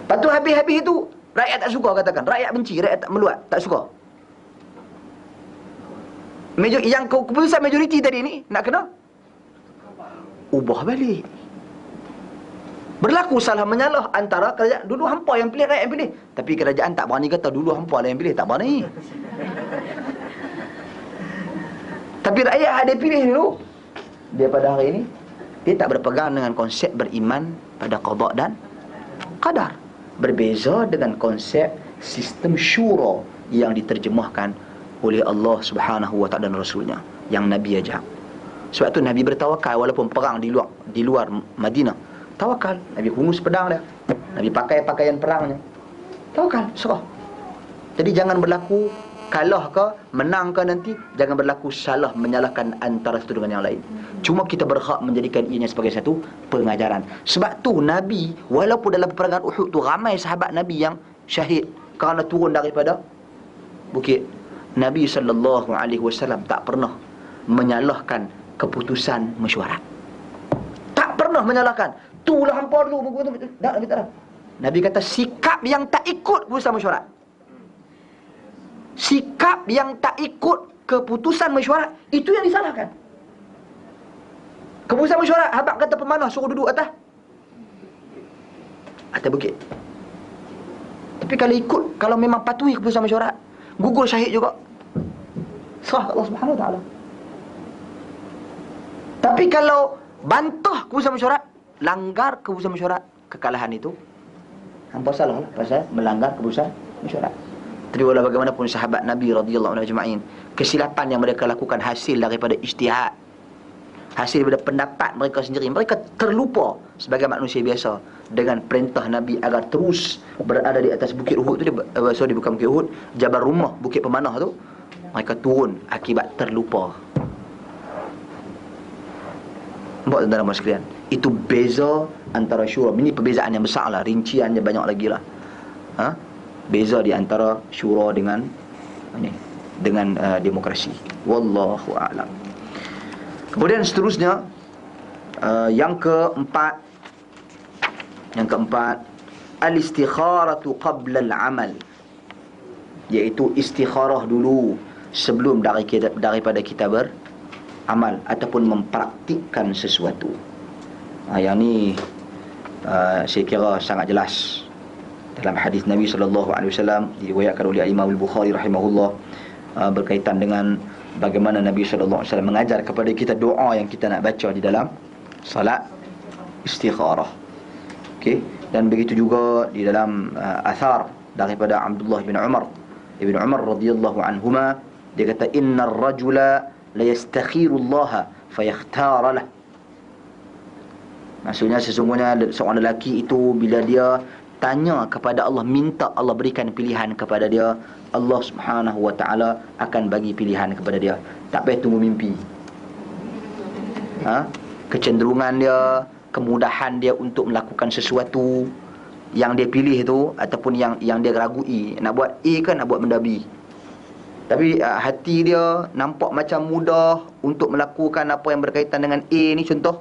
Lepas tu habis itu rakyat tak suka, katakan rakyat benci, rakyat tak meluat, tak suka. Yang keputusan majoriti tadi ni nak kena ubah balik. Berlaku salah menyalah antara kerajaan. Dulu hampa yang pilih, rakyat yang pilih. Tapi kerajaan tak berani kata dulu hampa lah yang pilih. Tak berani. Tapi rakyat ada pilih dulu. Dia pada hari ini, dia tak berpegang dengan konsep beriman pada qada dan qadar. Berbeza dengan konsep sistem syura yang diterjemahkan oleh Allah Subhanahu wa taala dan Rasulnya, yang Nabi ajak. Sebab tu Nabi bertawakal walaupun perang di luar Madinah. Tawakal. Nabi hungus pedang dia. Nabi pakai pakaian perangnya. Tawakal, serah. Jadi jangan berlaku kalah ke, menang ke nanti, jangan berlaku salah menyalahkan antara satu dengan yang lain. Cuma kita berhak menjadikan ianya sebagai satu pengajaran. Sebab tu Nabi, walaupun dalam peperangan Uhud tu ramai sahabat Nabi yang syahid kerana turun daripada bukit, Nabi SAW tak pernah menyalahkan keputusan mesyuarat. Tak pernah menyalahkan. Itulah hampa dulu. Tak, Nabi tak ada. Nabi kata sikap yang tak ikut keputusan mesyuarat, sikap yang tak ikut keputusan mesyuarat, itu yang disalahkan. Keputusan mesyuarat, habaq kata pemanah suruh duduk atas bukit. Tapi kalau ikut, kalau memang patuhi keputusan mesyuarat, gugur syahid juga. Serah Allah Subhanahu wa taala. Tapi kalau bantah keputusan mesyuarat, langgar keputusan mesyuarat, kekalahan itu hampa salah lah, pasal melanggar keputusan mesyuarat. Tapi walau bagaimanapun sahabat Nabi radhiyallahu anhu ajma'in, kesilapan yang mereka lakukan hasil daripada ijtihad, hasil daripada pendapat mereka sendiri. Mereka terlupa sebagai manusia biasa dengan perintah Nabi agar terus berada di atas bukit Uhud tu. Sorry, bukan bukit Uhud, Jabal Rumah, bukit pemanah tu. Mereka turun akibat terlupa. Nampak tuan-tuan dan sekalian, itu beza antara syura. Ini perbezaan yang besar lah, rinciannya banyak lagi lah. Beza di antara syura dengan demokrasi. Wallahu a'lam. Kemudian seterusnya, yang keempat, al-istikharatu qabla al-amal, iaitu istikharah dulu sebelum daripada kita beramal ataupun mempraktikkan sesuatu. Yang ni saya kira sangat jelas dalam hadis Nabi SAW, diriwayatkan oleh Imam Al-Bukhari rahimahullah, berkaitan dengan bagaimana Nabi SAW mengajar kepada kita doa yang kita nak baca di dalam salat istikharah. Okey, dan begitu juga di dalam athar daripada Abdullah bin Umar radhiyallahu anhuma, dia kata innar rajula la yastakhiru Allah fayakhtara lah. Maksudnya sesungguhnya seorang lelaki itu bila dia tanya kepada Allah, minta Allah berikan pilihan kepada dia, Allah Subhanahu wa taala akan bagi pilihan kepada dia. Tak payah tunggu mimpi. Kecenderungan dia, kemudahan dia untuk melakukan sesuatu yang dia pilih tu, ataupun yang dia ragui, nak buat A ke nak buat benda B. Tapi hati dia nampak macam mudah untuk melakukan apa yang berkaitan dengan A ni contoh,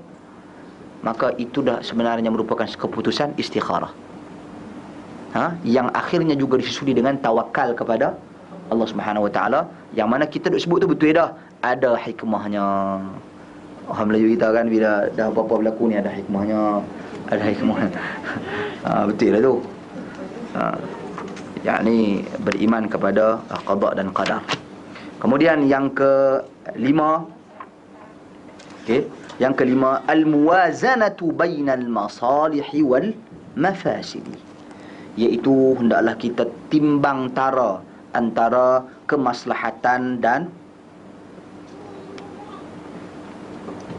maka itu dah sebenarnya merupakan keputusan istikharah. Yang akhirnya juga disusuli dengan tawakal kepada Allah Subhanahu wa taala, yang mana kita duk sebut tu betul dah, ada hikmahnya. Orang Melayu kita kan, bila dah apa-apa berlaku ni ada hikmahnya, betul lah tu. Yakni beriman kepada qada dan qadar. Kemudian yang kelima, yang kelima, al-muwazanatu bainal masalihi wal mafasidi, iaitu hendaklah kita timbang tara antara kemaslahatan dan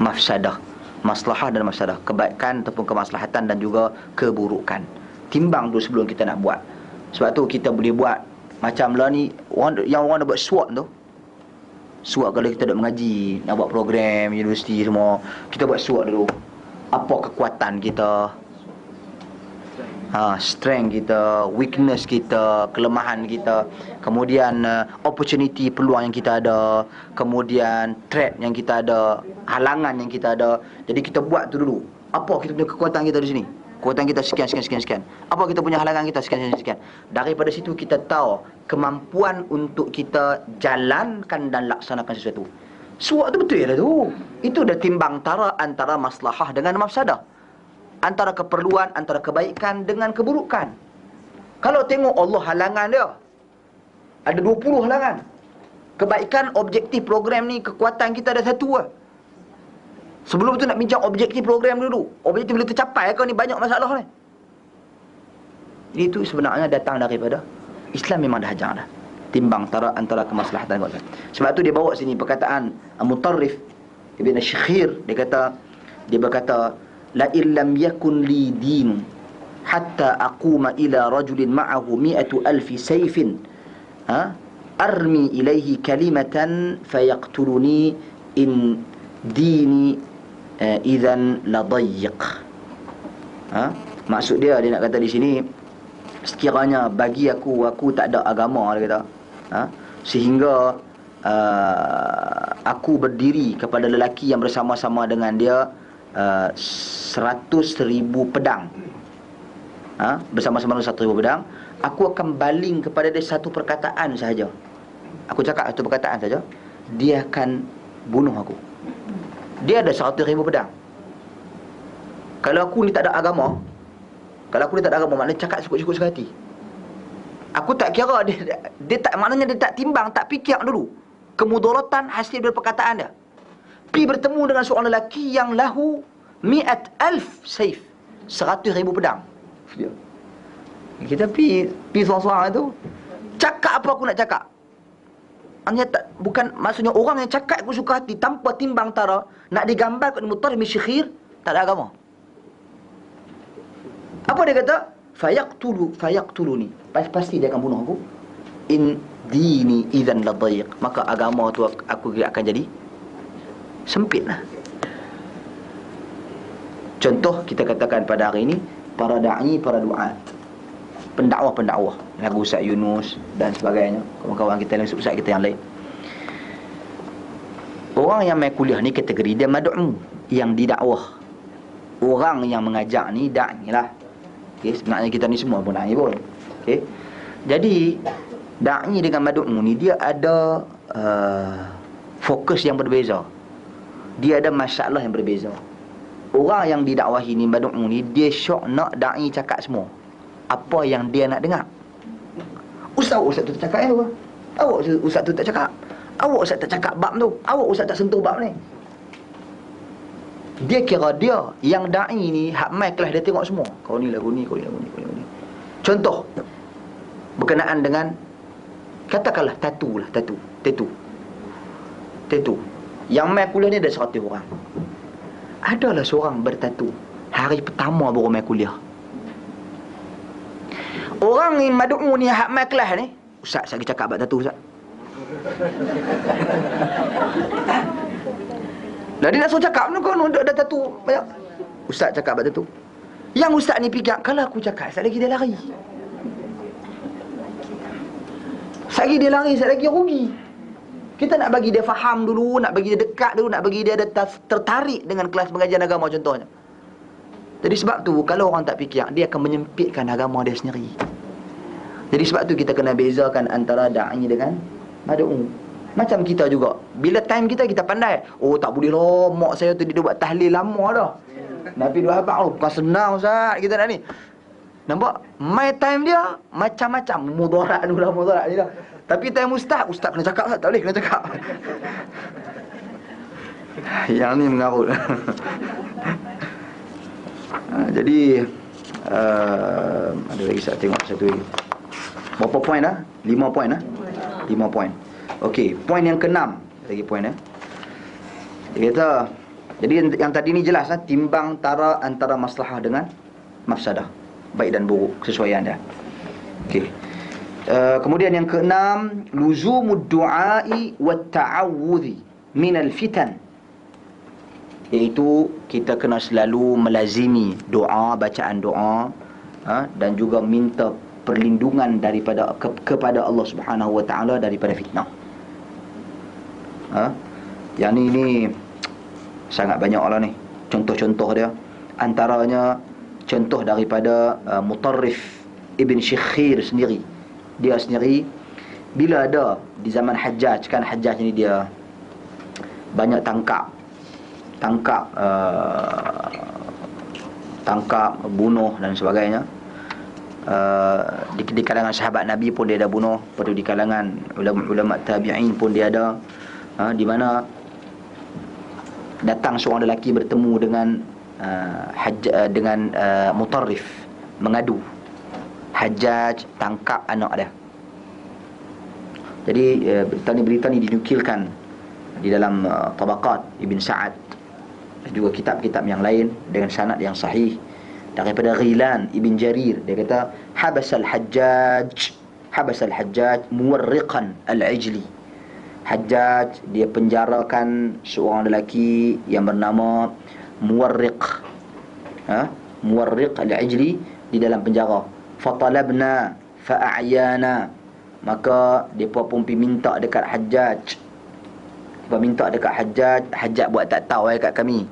mafsadah. Maslahah dan mafsadah, kebaikan ataupun kemaslahatan dan juga keburukan. Timbang dulu sebelum kita nak buat. Sebab tu kita boleh buat macam lah ni, orang nak buat SWOT tu. SWOT kalau kita nak mengaji, nak buat program universiti semua, kita buat SWOT dulu. Apa kekuatan kita, strength kita, weakness kita, kelemahan kita, kemudian opportunity, peluang yang kita ada, kemudian threat yang kita ada, halangan yang kita ada. Jadi kita buat tu dulu. Apa kita punya kekuatan kita di sini? Kekuatan kita sekian. Apa kita punya halangan kita sekian. Daripada situ kita tahu kemampuan untuk kita jalankan dan laksanakan sesuatu. SWOT tu betul lah tu. Itu dah timbang tara antara maslahah dengan mafsadah. antara keperluan, antara kebaikan dengan keburukan. Kalau tengok Allah halangan dia, ada 20 halangan. Kebaikan objektif program ni, kekuatan kita ada satu lah. Sebelum tu nak bincang objektif program dulu. Objektif boleh tercapai ke ni, banyak masalah ni. Itu sebenarnya datang daripada Islam memang dah ajar dah. Timbang antara kemaslahatan. Sebab tu dia bawa sini perkataan Mutarrif Ibn Syikhir. Dia berkata, la illam yakun li din hatta aquma ila rajulin ma'ahu 100,000 sayfin armi ilaihi kalimatan fayaqtuluni in dini idzan la dayyiq. Maksud dia nak kata di sini, sekiranya bagi aku tak ada agama, dia kata, sehingga aku berdiri kepada lelaki yang bersama-sama dengan dia 100,000 pedang, bersama-sama dengan 100,000 pedang, aku akan baling kepada dia satu perkataan sahaja. Aku cakap satu perkataan saja, dia akan bunuh aku. Dia ada 100,000 pedang. Kalau aku ni tak ada agama, maknanya cakap cukup-cukup sekali. Aku tak kira dia tak, maknanya dia tak timbang, tak fikir dulu kemudaratan hasil dari perkataan dia. Pi bertemu dengan seorang lelaki yang lahu 100,000 saif, 100,000 pedang. Kita pi seorang-seorang tu, cakap apa aku nak cakap. Hanya tak, bukan maksudnya orang yang cakap aku suka hati tanpa timbang tara, nak digambarkan Mutarrif bin Syikhir tak ada agama. Apa dia kata? Fayaqtuluni. Pasti dia akan bunuh aku. In dini idzan la dayyiq. Maka agama tu aku akan jadi sempit lah. Contoh kita katakan pada hari ini, para da'i, para duat, pendakwah, lagu Ustaz Yunus dan sebagainya, kawan-kawan kita lain, ustaz kita yang lain. Orang yang main kuliah ni kategori dia mad'u, yang didakwah. Orang yang mengajak ni da'i lah. Okay, sebenarnya kita ni semua pun da'i pun. Okay. Jadi da'i dengan mad'u ni dia ada fokus yang berbeza. Dia ada masalah yang berbeza. Orang yang didakwahi ni, mad'u ni, dia syok nak da'i cakap semua apa yang dia nak dengar. Ustaz tu tak cakap apa? Ustaz tu tak cakap. Ustaz tak cakap bab tu. Ustaz tak sentuh bab ni. Dia kira dia yang da'i ni, hak mai kelas dia tengok semua. Kau ni lagu ni, kau ni lagu ni, kau ni lagu ni. Contoh berkenaan dengan, katakanlah tattoo. Yang mai kuliah ni ada 100 orang. Adalah seorang bertatu hari pertama baru mai kuliah. Orang yang mad'u ni, hak mai kelas ni, ustaz saya cakap bab tatu ustaz. Lah dia nak suruh cakap ni, kau ada tatu banyak. Ustaz cakap bab tatu. Yang ustaz ni fikir, kalau aku cakap sekali lagi dia lari. Sekali dia lari, sekali lagi rugi. Kita nak bagi dia faham dulu, nak bagi dia dekat dulu, nak bagi dia ada tertarik dengan kelas pengajian agama contohnya. Jadi sebab tu, kalau orang tak fikir, dia akan menyempitkan agama dia sendiri. Jadi sebab tu kita kena bezakan antara da'i dengan mad'u. Macam kita juga, bila time kita pandai, oh tak boleh lah, mak saya tu dia buat tahlil lama dah. Nabi dua habaq, bukan senang ustaz kita nak ni. Nampak? My time dia macam-macam, mudarat ni lah. Tapi time ustaz kena cakap ustaz, tak boleh kena cakap. Yang ni mengarut. Jadi ada lagi saya tengok satu lagi. Berapa poin dah? 5 poin dah? 5 poin. Okey, poin yang ke-6. Lagi poin dia kata, jadi yang tadi ni jelas timbang tara antara maslahah dengan mafsadah, baik dan buruk, kesesuaian dia. Okey. Kemudian yang ke-6, luzumud du'ai wat ta'awudhi minal fitan. Iaitu kita kena selalu melazimi doa, bacaan doa, dan juga minta perlindungan daripada kepada Allah Subhanahu wa taala daripada fitnah. Yang ni sangat banyaklah ni contoh-contoh dia. Antaranya contoh daripada Mutarrif Ibn Syikhir sendiri. Dia sendiri bila ada di zaman Hajjaj, kan Hajjaj ni dia banyak tangkap tangkap, bunuh dan sebagainya. Di kalangan sahabat Nabi pun dia ada bunuh, lepas tu di kalangan ulama tabi'in pun dia ada, di mana datang seorang lelaki bertemu dengan Mutarrif, mengadu. Hajjaj tangkap anak dia. Jadi berita ni dinukilkan di dalam Tabaqat Ibn Sa'ad dan juga kitab-kitab yang lain dengan sanad yang sahih daripada Ghilan Ibn Jarir. Dia kata habasal Hajjaj muwarriqan al-Ijli. Hajjaj dia penjarakan seorang lelaki yang bernama Muwarriq, Muwarriq al-Ijli di dalam penjara. Fatalabna fa'ayana, maka depa pun pergi minta dekat Hajjaj. Depa minta dekat Hajjaj, Hajjaj buat tak tahu kat kami,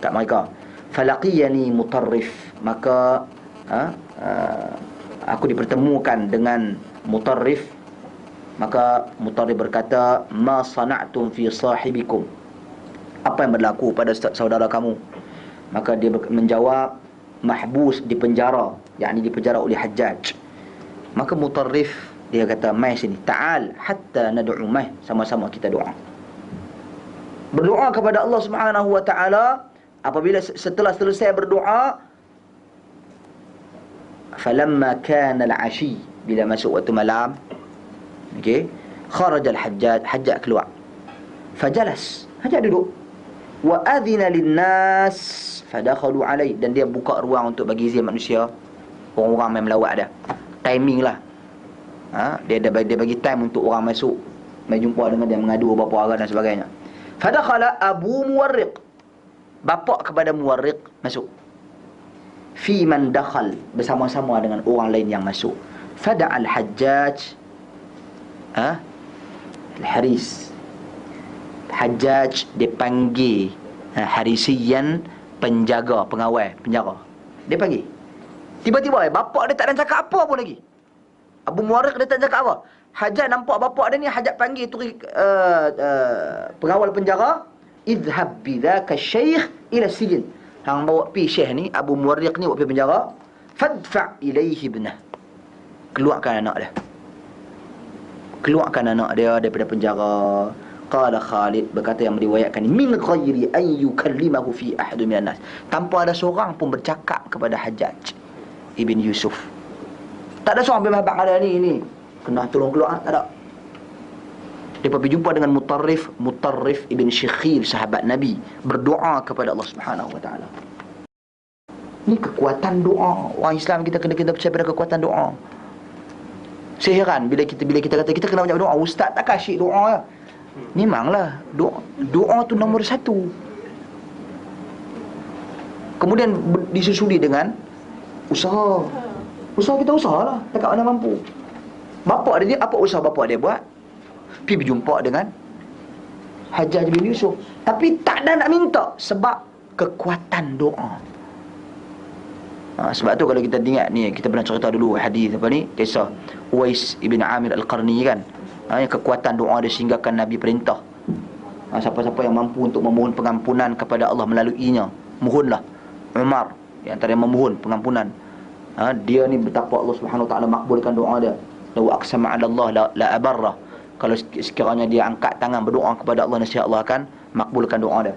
kat mereka. Falaqiyani Mutarrif, maka aku dipertemukan dengan Mutarrif. Maka Mutarrif berkata, ma sana'tum fi sahibikum, apa yang berlaku pada saudara kamu? Maka dia menjawab, mahbus, di penjara, yakni di penjara oleh Hajjaj. Maka Mutarrif dia kata, mai sini, ta'al hatta nad'u, mai sama-sama kita doa. Berdoa kepada Allah Subhanahu wa taala. Apabila setelah selesai berdoa, falamma kana al-ashi, bila masuk waktu malam, okey, kharaja al-Hajjaj, Hajjaj keluar. Fajalas, Hajjaj duduk. Wa adhina lin-nas fadakhalu alai, dan dia buka ruang untuk bagi izin manusia, orang-orang yang melawat dia. Timing lah. Dia bagi time untuk orang masuk, mai jumpa dengan dia, mengadu apa-apa arah dan sebagainya. Fadakhala Abu Muwarriq, bapa kepada Muwarriq masuk. Fi man dakhal, bersama-sama dengan orang lain yang masuk. Fada'al Hajjaj Al-Haris. Hajjaj dipanggil Harisiyan, penjaga, pengawal penjara. Dia panggil. Tiba-tiba bapa dia tak ada cakap apa pun lagi. Abu Muwarriq dia tak cakap apa. Hajjaj nampak bapa dia ni, Hajjaj panggil tu pengawal penjara. Idhab bidzaka syekh ila sijin, hang bawa pi syekh ni, Abu Muwarriq ni bawa pi penjara. Fadfa' ilaihi ibnah, keluarkan anak dia. Keluarkan anak dia daripada penjara. Qala Khalid, berkata yang meriwayatkan, min ghairi an yukallimahu fi ahad minan nas, tanpa ada seorang pun bercakap kepada Hajjaj Ibn Yusuf. Tak ada seorang bermahabak ada ni kena tolong keluar, tak ada. Dia pergi jumpa dengan Mutarrif Ibn Syikhil, sahabat Nabi, berdoa kepada Allah Subhanahu wa taala. Ni kekuatan doa. Orang Islam kita kena percaya pada kekuatan doa. Saya heran bila kita kata kita kena banyak doa. Ustaz tak asyik doa ya. Memanglah doa tu nombor satu. Kemudian disusuli dengan usaha. Usaha kita usahalah, tak mana mampu. Bapa dia, apa usaha bapa dia buat? Pergi berjumpa dengan Hajjaj bin Yusuf, tapi tak ada nak minta sebab kekuatan doa. Sebab tu kalau kita ingat ni, kita pernah cerita dulu hadis apa ni, kisah Uwais ibn Amir Al-Qarni kan. Kekuatan doa dia sehinggakan Nabi perintah, siapa-siapa yang mampu untuk memohon pengampunan kepada Allah melaluinya, mohonlah. Umar di antara yang memohon pengampunan. Dia ni betapa Allah Subhanahu wa taala makbulkan doa dia. Law aqsama 'ala Allah la abarra, kalau sekiranya dia angkat tangan berdoa kepada Allah, nescaya Allah akan makbulkan doa dia.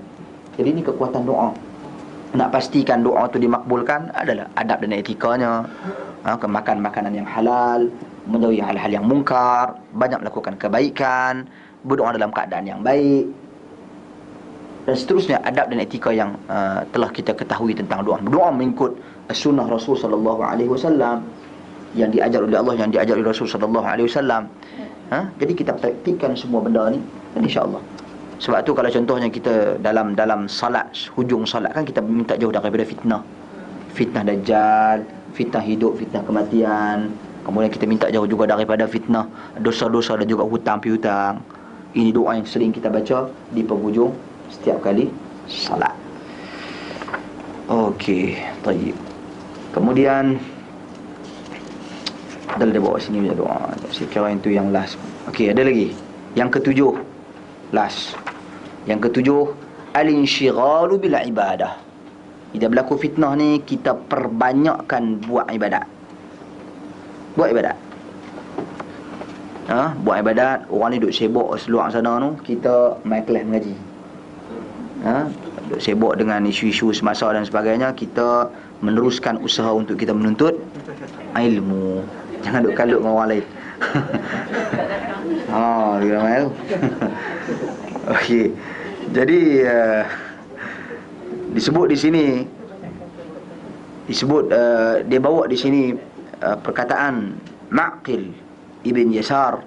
Jadi ini kekuatan doa. Nak pastikan doa tu dimakbulkan adalah adab dan etikanya. Makan makanan yang halal, menjauhi hal-hal yang mungkar, banyak melakukan kebaikan, berdoa dalam keadaan yang baik, dan seterusnya adab dan etika yang telah kita ketahui tentang doa. Doa mengikut sunnah Rasul sallallahu alaihi wasallam yang diajar oleh Allah, yang diajar oleh Rasul sallallahu alaihi wasallam. Jadi kita praktikkan semua benda ni, dan insya-Allah. Sebab tu kalau contohnya kita dalam salat, hujung salat kan kita minta jauh daripada fitnah. Fitnah dajjal, fitnah hidup, fitnah kematian. Kemudian kita minta jauh juga daripada fitnah dosa-dosa dan juga hutang piutang. Ini doa yang sering kita baca di penghujung setiap kali salat. Okey, baik. Kemudian ada dia bawa sini punya doa. Saya kira itu yang last. Okey, ada lagi. Yang ketujuh, last. Yang ketujuh, al-inshighalu bil ibadah. Bila berlaku fitnah ni, kita perbanyakkan buat ibadat. Buat ibadat. Buat ibadat. Orang ni duduk sibuk seluar sana tu, kita main kelas mengaji. Duduk sibuk dengan isu-isu semasa dan sebagainya, kita meneruskan usaha untuk kita menuntut ilmu. Jangan duduk kalut dengan orang lain. Dia ramai tu. Okey. Jadi disebut di sini, dia bawa di sini perkataan Ma'qil ibn Yasar.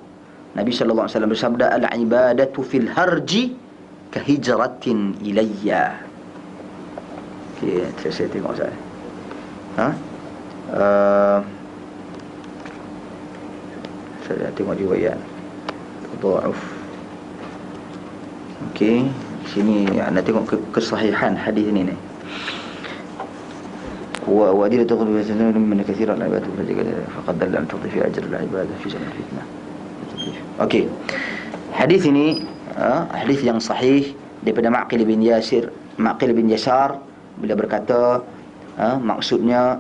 Nabi sallallahu alaihi wasallam bersabda, al-ibadatu fil harji kahijratin ilayya. Okey, saya tengok saya. Saya tengok riwayat dhaif. Okey, sini anda tengok kesahihan hadis ini ni. Wa dia taqul bi sanan min katsiran al-ibadat faqad dalla an tudhi ajr al-ibadah fi zaman fitnah. Okey. Hadis ini hadis yang sahih daripada Ma'qil bin Yasar, bila berkata maksudnya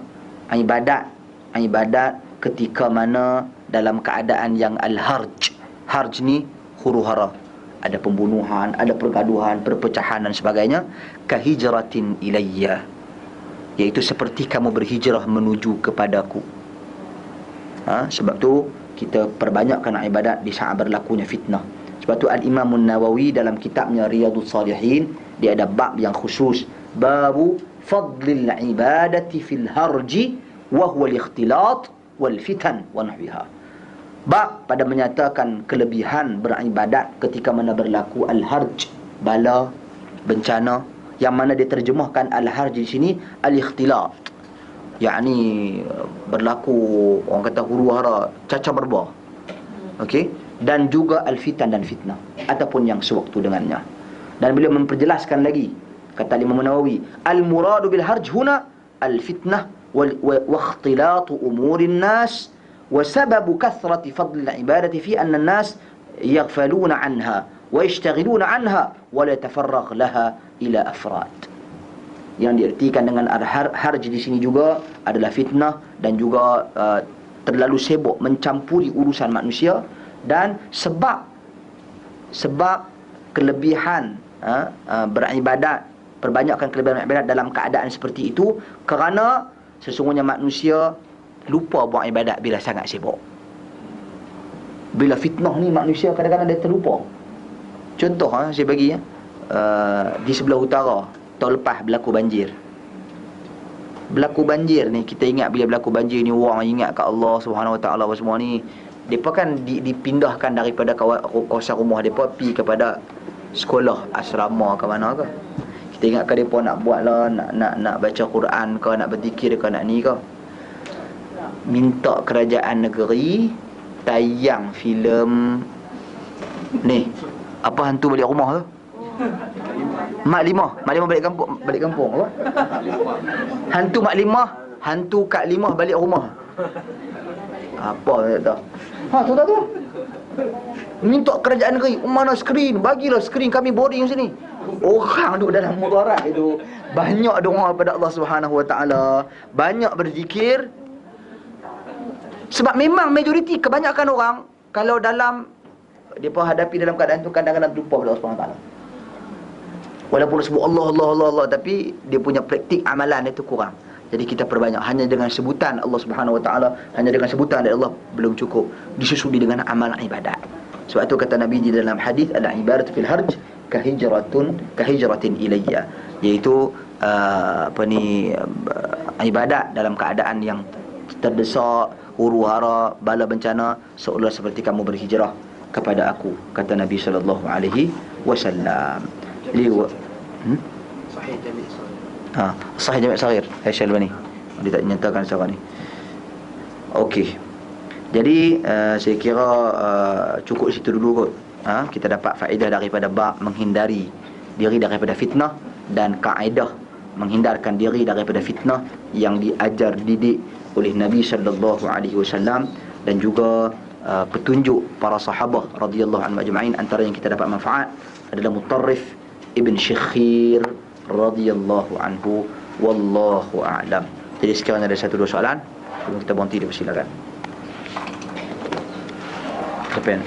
ibadat ketika mana dalam keadaan yang al-harj. Harj ni huru-hara, ada pembunuhan, ada pergaduhan, perpecahan dan sebagainya. Kahijratin ilayya, iaitu seperti kamu berhijrah menuju kepadaku. Sebab tu kita perbanyakkan ibadat di saat berlakunya fitnah. Sebab tu Al-Imam Nawawi dalam kitabnya Riyadhus Salihin, dia ada bab yang khusus, babu fadlil ibadati fil harji wa huwa al-ikhtilat wal fitan wa nahwiha. Bab pada menyatakan kelebihan beribadat ketika mana berlaku al-harj, bala, bencana, yang mana diterjemahkan al-harj di sini al-ikhtilat, yakni berlaku orang kata huru-hara, cacah berbah. Okey, dan juga al-fitan dan fitnah ataupun yang sewaktu dengannya. Dan beliau memperjelaskan lagi, kata Imam Nawawi, al-muradu bil harj huna al-fitnah wa ikhtilatu umurin nas wa sababu kathrati fadl al-ibadati fi anna an-nas yaghfaluna anha wa yashtaghiluna anha wa la yatafarragh laha ila afrad. Yang diartikan dengan harj di sini juga adalah fitnah dan juga terlalu sibuk mencampuri urusan manusia, dan sebab kelebihan beribadat, perbanyakkan kelebihan beribadat dalam keadaan seperti itu, kerana sesungguhnya manusia lupa buat ibadat bila sangat sibuk. Bila fitnah ni manusia kadang-kadang dia terlupa. Contoh saya bagi di sebelah utara tahun lepas berlaku banjir. Berlaku banjir ni, kita ingat bila berlaku banjir ni orang ingat kat Allah Subhanahu Wa Taala apa semua ni. Depa kan dipindahkan daripada kawasan rumah depa pi kepada sekolah, asrama ke mana ke. Kita ingat kan depa nak buat lah, nak baca Quran ke, nak berzikir ke, nak ni ke. Minta kerajaan negeri tayang filem ni, apa hantu balik rumah tu? Mak Limah balik kampung apa? Hantu Mak Limah, hantu Kak Limah balik rumah. Apa tak tahu? Tu. Minta kerajaan negeri, mana skrin? Bagilah skrin kami boring sini. Orang duduk dalam mudarat itu banyak doa kepada Allah Subhanahu Wa Taala, banyak berzikir. Sebab memang majoriti, kebanyakan orang kalau dalam depa hadapi dalam keadaan tu kadang-kadang lupa pada Allah Subhanahu Wa Taala. Walaupun sebut Allah, tapi dia punya praktik amalan itu kurang. Jadi kita perbanyak, hanya dengan sebutan Allah Subhanahu Wa Taala, hanya dengan sebutan dari Allah belum cukup, disusuli dengan amalan ibadat. Sebab itu kata Nabi di dalam hadis, al-ibadatu fil harj kahijratin ilayya, iaitu ibadat dalam keadaan yang terdesak, huru-hara, bala bencana, seolah seperti kamu berhijrah kepada aku, kata Nabi sallallahu alaihi wasallam. Sahih Jami' Saghir. Sahih Jami' Saghir Syalbani. Dia tak nyatakan sekarang ni. Okey. Jadi saya kira cukup situ dulu kot. Kita dapat faedah daripada bab menghindari diri daripada fitnah, dan kaedah menghindarkan diri daripada fitnah yang diajar didik oleh Nabi sallallahu alaihi wasallam, dan juga petunjuk para sahabat radhiyallahu anhum ajma'in. Antara yang kita dapat manfaat adalah Mutarrif Ibn Syikhir radhiyallahu anhu Wallahu a'lam. Jadi sekarang ada 1-2 soalan. Sebelum kita berhenti, dipersilakan. Siapa yang?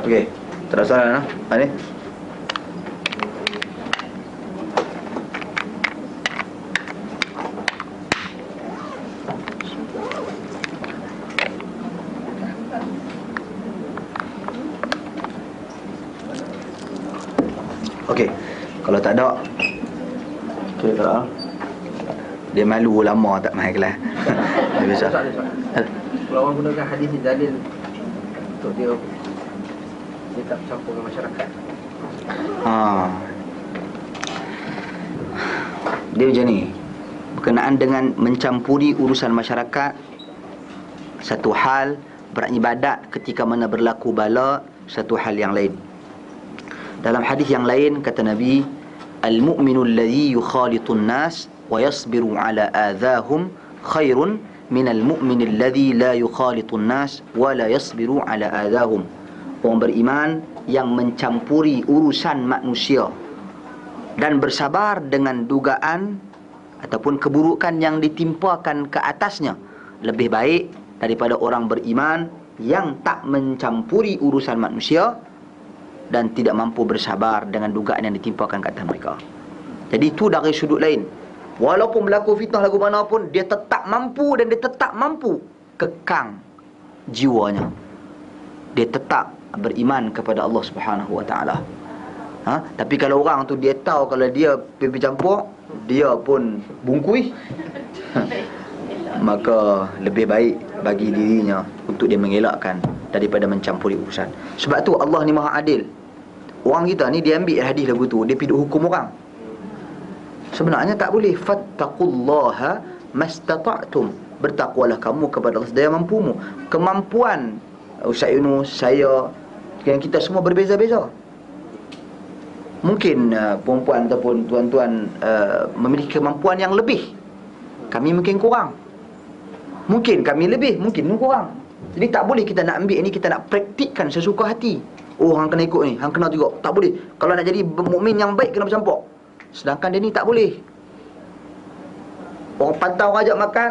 Okey, terus soalan ni. Okey, kalau tak ada, okey, tak ada. Dia malu lama tak main kelas. Tak biasa. Kalau orang gunakan hadis ni dalil untuk dia tak bercampur dengan masyarakat. Dia macam ni, berkenaan dengan mencampuri urusan masyarakat, satu hal, beribadat ketika mana berlaku bala, satu hal yang lain. Dalam hadis yang lain kata Nabi, al-mu'minu alladhi yukhalitun nas wa yasbiru ala adhahum khairun minal mu'min alladhi la yukhalitun nas wa la yasbiru ala adhahum. Orang beriman yang mencampuri urusan manusia dan bersabar dengan dugaan ataupun keburukan yang ditimpakan ke atasnya lebih baik daripada orang beriman yang tak mencampuri urusan manusia dan tidak mampu bersabar dengan dugaan yang ditimpakan ke atas mereka. Jadi itu dari sudut lain. Walaupun berlaku fitnah lagu mana pun, dia tetap mampu dan dia tetap mampu kekang jiwanya. Dia tetap beriman kepada Allah Subhanahu Wa Taala. Tapi kalau orang tu dia tahu kalau dia pergi campur, dia pun bungkui, maka lebih baik bagi dirinya untuk dia mengelakkan daripada mencampuri urusan. Sebab tu Allah ni Maha Adil. Orang kita ni dia ambil hadis lagu tu, dia pergi hukum orang. Sebenarnya tak boleh. Fattaqullaha mastata'tum. Bertakwalah kamu kepada Allah sedaya mampumu. Kemampuan Ustaz Yunus, saya, dan kita semua berbeza-beza. Mungkin perempuan ataupun tuan-tuan memiliki kemampuan yang lebih, kami mungkin kurang. Mungkin kami lebih, mungkin kurang. Jadi tak boleh kita nak ambil ni, kita nak praktikkan sesuka hati. Oh, hang kena ikut ni, hang kena juga. Tak boleh. Kalau nak jadi mukmin yang baik kena bercampur. Sedangkan dia ni tak boleh. Orang pantau ajak makan,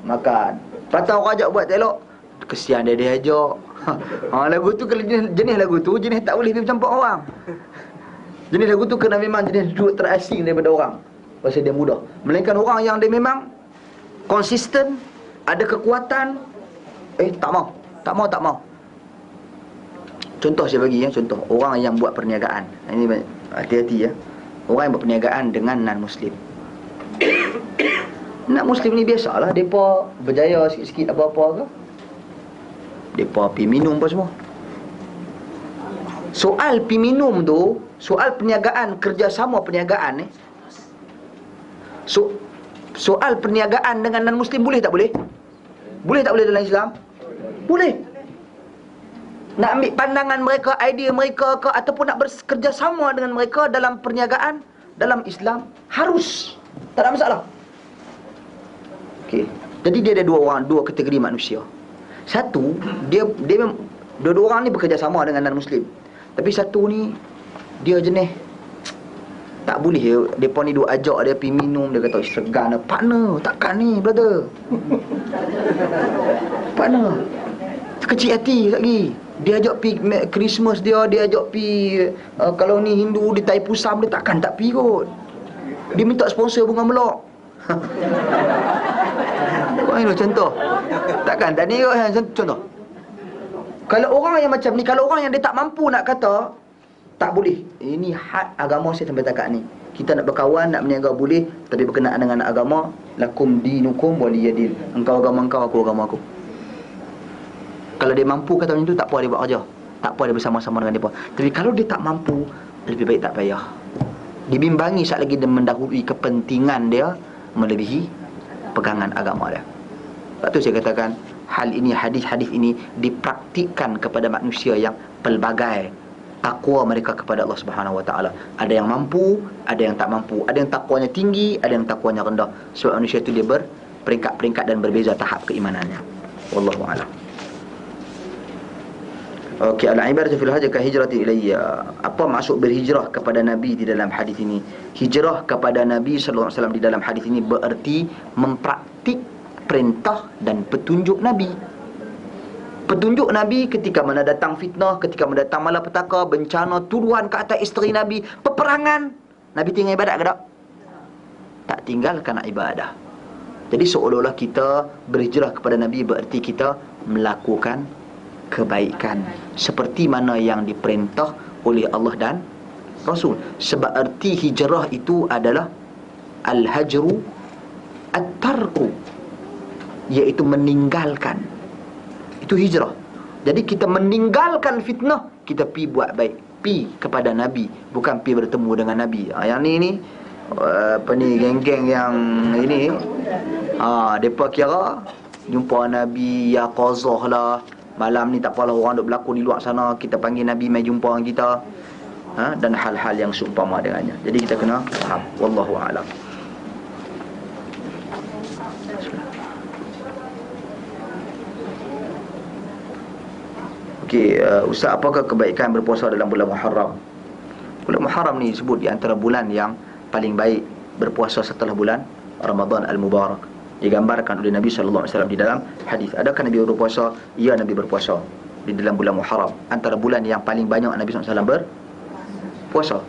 makan. Pantau ajak buat tak elok, kesian dia ajak. Lagu tu kalau jenis lagu tu, jenis tak boleh bercampur orang. Jenis lagu tu kena memang jenis duduk terasing daripada orang, pasal dia mudah. Melainkan orang yang dia memang konsisten, ada kekuatan, tak mau. Contoh saya bagi contoh orang yang buat perniagaan. Ini hati-hati orang yang buat perniagaan dengan non-Muslim. Non-Muslim ni biasalah, mereka berjaya sikit-sikit apa-apa ke, mereka pergi minum apa semua. Soal pergi minum tu, soal perniagaan, kerjasama perniagaan ni, soal perniagaan dengan non-Muslim boleh tak boleh? Boleh tak boleh dalam Islam? Boleh. Nak ambil pandangan mereka, idea mereka ke, ataupun nak bekerjasama dengan mereka dalam perniagaan, dalam Islam, harus. Tak ada masalah. Okey. Jadi dia ada dua kategori manusia. Satu, dia dua orang ni bekerjasama dengan non-Muslim. Tapi satu ni, dia jenis tak boleh. Depa ni duk ajak dia pergi minum, dia kata segan, partner, takkan ni brother. Partner. Kecil hati lagi. Dia ajak pergi Christmas dia ajak pergi kalau ni Hindu di Taipusam, dia takkan tak pergi kot. Dia minta sponsor bunga melok. Ini contoh. Takkan tak ni contoh. Kalau orang yang macam ni, kalau orang yang dia tak mampu nak kata tak boleh, ini had agama saya sampai takat ni. Kita nak berkawan, nak berniaga boleh, tapi berkenaan dengan agama, lakum dinukum waliyadin. Engkau agama engkau, aku agama aku. Kalau dia mampu kata macam tu, tak apa dia buat kerja, tak apa dia bersama-sama dengan dia. Tapi kalau dia tak mampu, lebih baik tak payah. Dibimbangi saat lagi dia mendahului kepentingan dia melebihi pegangan agama dia. Sebab tu saya katakan, hal ini, hadis-hadis ini dipraktikkan kepada manusia yang pelbagai takwa mereka kepada Allah Subhanahu Wa Taala. Ada yang mampu, ada yang tak mampu, ada yang takwanya tinggi, ada yang takwanya rendah. Sebab manusia itu dia berperingkat-peringkat dan berbeza tahap keimanannya. Wallahu a'lam. Okey, al-ibaratu fil hajj ka hijrati ilayya. Apa maksud berhijrah kepada Nabi di dalam hadis ini? Hijrah kepada Nabi sallallahu alaihi wasallam di dalam hadis ini bererti mempraktik perintah dan petunjuk Nabi. Petunjuk Nabi ketika mana datang fitnah, ketika mana datang malapetaka, bencana, tuduhan ke atas isteri Nabi, peperangan, Nabi tinggal ibadat ke tak? Tak tinggalkan ibadah. Jadi seolah-olah kita berhijrah kepada Nabi bererti kita melakukan kebaikan seperti mana yang diperintah oleh Allah dan Rasul. Sebab erti hijrah itu adalah al-hajru at-tarku, iaitu meninggalkan. Itu hijrah. Jadi kita meninggalkan fitnah, kita pi buat baik, pi kepada Nabi, bukan pi bertemu dengan Nabi. Yang ni apa ni, geng-geng yang ini, depa kira jumpa Nabi ya qazah lah, malam ni tak apalah orang duk berlakon di luar sana, kita panggil Nabi mai jumpa dengan kita, dan hal-hal yang seumpama dengannya. Jadi kita kena faham. Wallahu a'lam. Okey, Ustaz, apakah kebaikan berpuasa dalam bulan Muharram? Bulan Muharram ni disebut di antara bulan yang paling baik berpuasa setelah bulan Ramadan al-Mubarak. Digambarkan oleh Nabi sallallahu alaihi wasallam di dalam hadis. Adakah Nabi berpuasa? Ya, Nabi berpuasa di dalam bulan Muharram. Antara bulan yang paling banyak Nabi sallallahu alaihi wasallam berpuasa.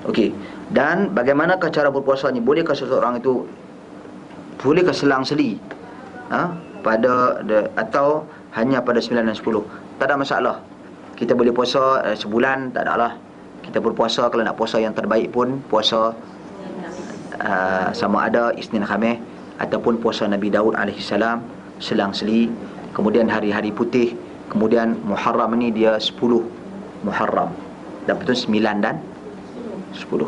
Okey. Dan bagaimanakah cara berpuasa ni? Bolehkah seseorang itu selang-seli atau hanya pada 9 dan 10? Tak ada masalah. Kita boleh puasa sebulan, tak ada lah. Kita berpuasa, kalau nak puasa yang terbaik pun puasa sama ada Isnin Khamis ataupun puasa Nabi Daud AS selang-seli. Kemudian hari-hari putih. Kemudian Muharram ni dia 10 Muharram, dan betul 9 dan 10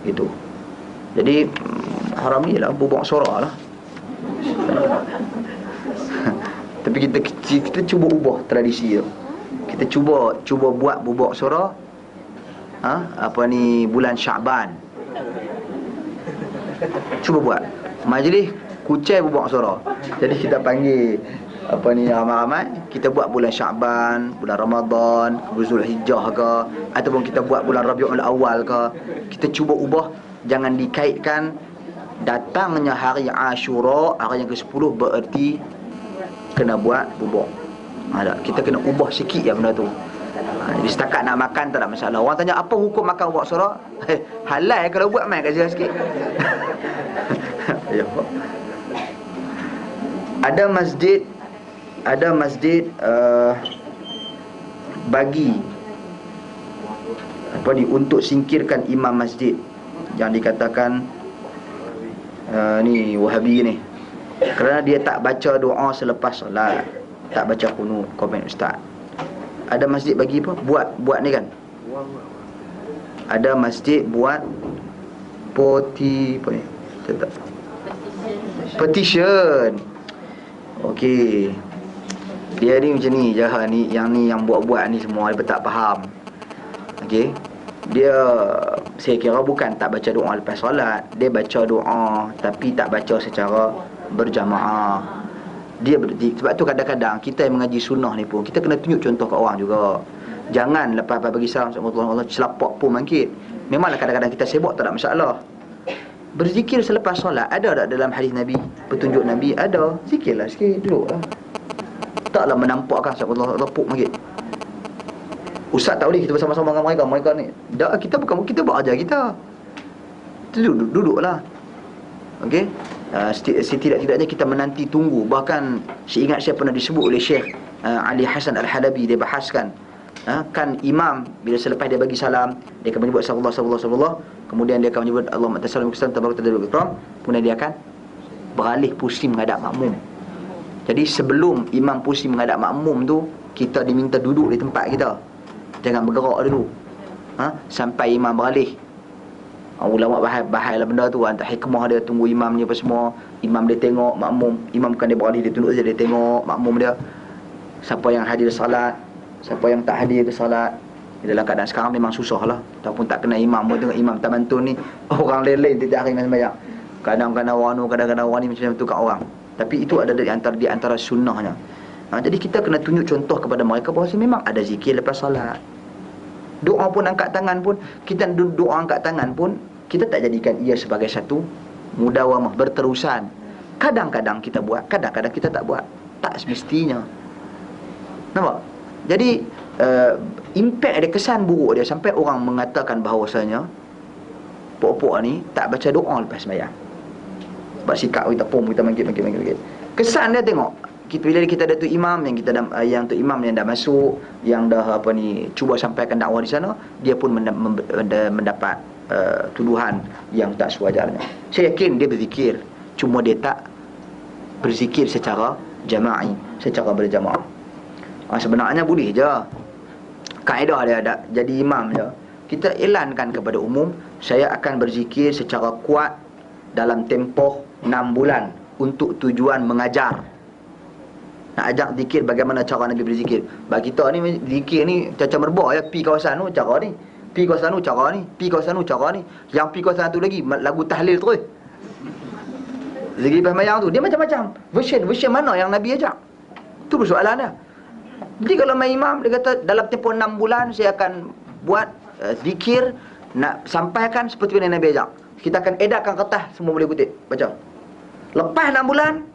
itu. Jadi Muharram ni ialah bubuk sora lah. Tapi kita cuba ubah tradisi tu. Kita cuba buat bubuk sora bulan Syaban. Cuba buat majlis kucai bubuk sora. Jadi kita panggil ramai-ramai, kita buat bulan Syaban, bulan Ramadan, bulan Zulhijjah ke, ataupun kita buat bulan Rabiul Awal ke. Kita cuba ubah, jangan dikaitkan datangnya hari Ashura, hari yang ke-10 bererti kena buat bubuk. Kita kena ubah sikit ya benda tu. Jadi setakat nak makan tak ada masalah. Orang tanya apa hukum makan bubuk sora? Halal kalau buat, mai kasi sikit. Ya. Ada masjid bagi untuk singkirkan imam masjid yang dikatakan ni Wahabi ni, kerana dia tak baca doa selepas solat, tak baca qunut. Komen ustaz, ada masjid bagi apa? Buat ni kan, ada masjid buat petition. Okey, dia ni macam ni jahat ni, yang buat ni semua dia tak faham. Okey, dia, saya kira bukan tak baca doa lepas solat, dia baca doa tapi tak baca secara berjamaah. Sebab tu kadang-kadang kita yang mengaji sunnah ni pun kita kena tunjuk contoh ke orang juga. Jangan lepas bagi salam Allah celapak pun bangkit. Memanglah kadang-kadang kita sibuk, tak ada masalah. Berzikir selepas solat ada tak dalam hadis Nabi? Petunjuk Nabi ada. Zikirlah sikit, duduklah. Taklah menampakkan Allah lepuk bangkit. Ustaz tak boleh kita bersama-sama dengan mereka ni. Tak, kita buat ajar kita. Duduklah. Okey. Setidak-tidaknya kita menanti tunggu. Bahkan seingat saya pernah disebut oleh Syekh Ali Hasan Al-Halabi, dia bahaskan kan imam bila selepas dia bagi salam, dia akan menyebut sallallahu, kemudian dia akan menyebut Allahumma tasallim tabarak tadabur ikram, kemudian dia akan beralih pusing menghadap makmum. Jadi sebelum imam pusing menghadap makmum tu, kita diminta duduk di tempat kita. Jangan bergerak dulu. Sampai imam beralih. Ulama bahas lah benda tu. Antara hikmah dia tunggu imam ni apa semua. Imam dia tengok makmum. Imam bukan dia beralih, dia tunduk saja, dia tengok makmum dia. Siapa yang hadir salat, siapa yang tak hadir ke salat. Dalam keadaan sekarang memang susah lah. Ataupun tak kena imam pun, tengok imam tak bantu ni, orang lain-lain tiap hari main sembahyang. Kadang-kadang orang tu, kadang-kadang orang ni macam tu kat orang. Tapi itu ada di antara sunnahnya. Jadi kita kena tunjuk contoh kepada mereka bahawa memang ada zikir lepas salat. Doa pun angkat tangan pun, kita doa angkat tangan pun, kita tak jadikan ia sebagai satu mudawamah, berterusan. Kadang-kadang kita buat, kadang-kadang kita tak buat. Tak semestinya. Nampak? Jadi impact dia, kesan buruk dia sampai orang mengatakan bahawasanya pok-pok ni tak baca doa lepas sembahyang. Sebab sikap kita pun kita mangkit. Kesan dia tengok bila kita ada tu imam yang tu imam yang dah masuk, yang dah cuba sampaikan dakwah di sana, dia pun mendapat tuduhan yang tak sewajarnya. Saya yakin dia berzikir, cuma dia tak berzikir secara jama'i, secara berjamaah. Sebenarnya boleh je. Kaedah dia ada jadi imam je. Kita elankan kepada umum, saya akan berzikir secara kuat dalam tempoh 6 bulan untuk tujuan mengajar. Nak ajak zikir bagaimana cara Nabi berzikir. Bagi kita ni zikir ni macam merbah ya, pi kawasan tu cara ni, pi kawasan tu cara ni, pi kawasan tu cara ni. Yang pi kawasan tu lagi lagu tahlil terus. Zikir pasmayang tu dia macam-macam. Version mana yang Nabi ajak? Tu persoalan dia. Jadi kalau main imam dia kata dalam tempoh 6 bulan saya akan buat zikir nak sampaikan seperti mana Nabi ajak. Kita akan edarkan kertas, semua boleh kutip, baca. Lepas 6 bulan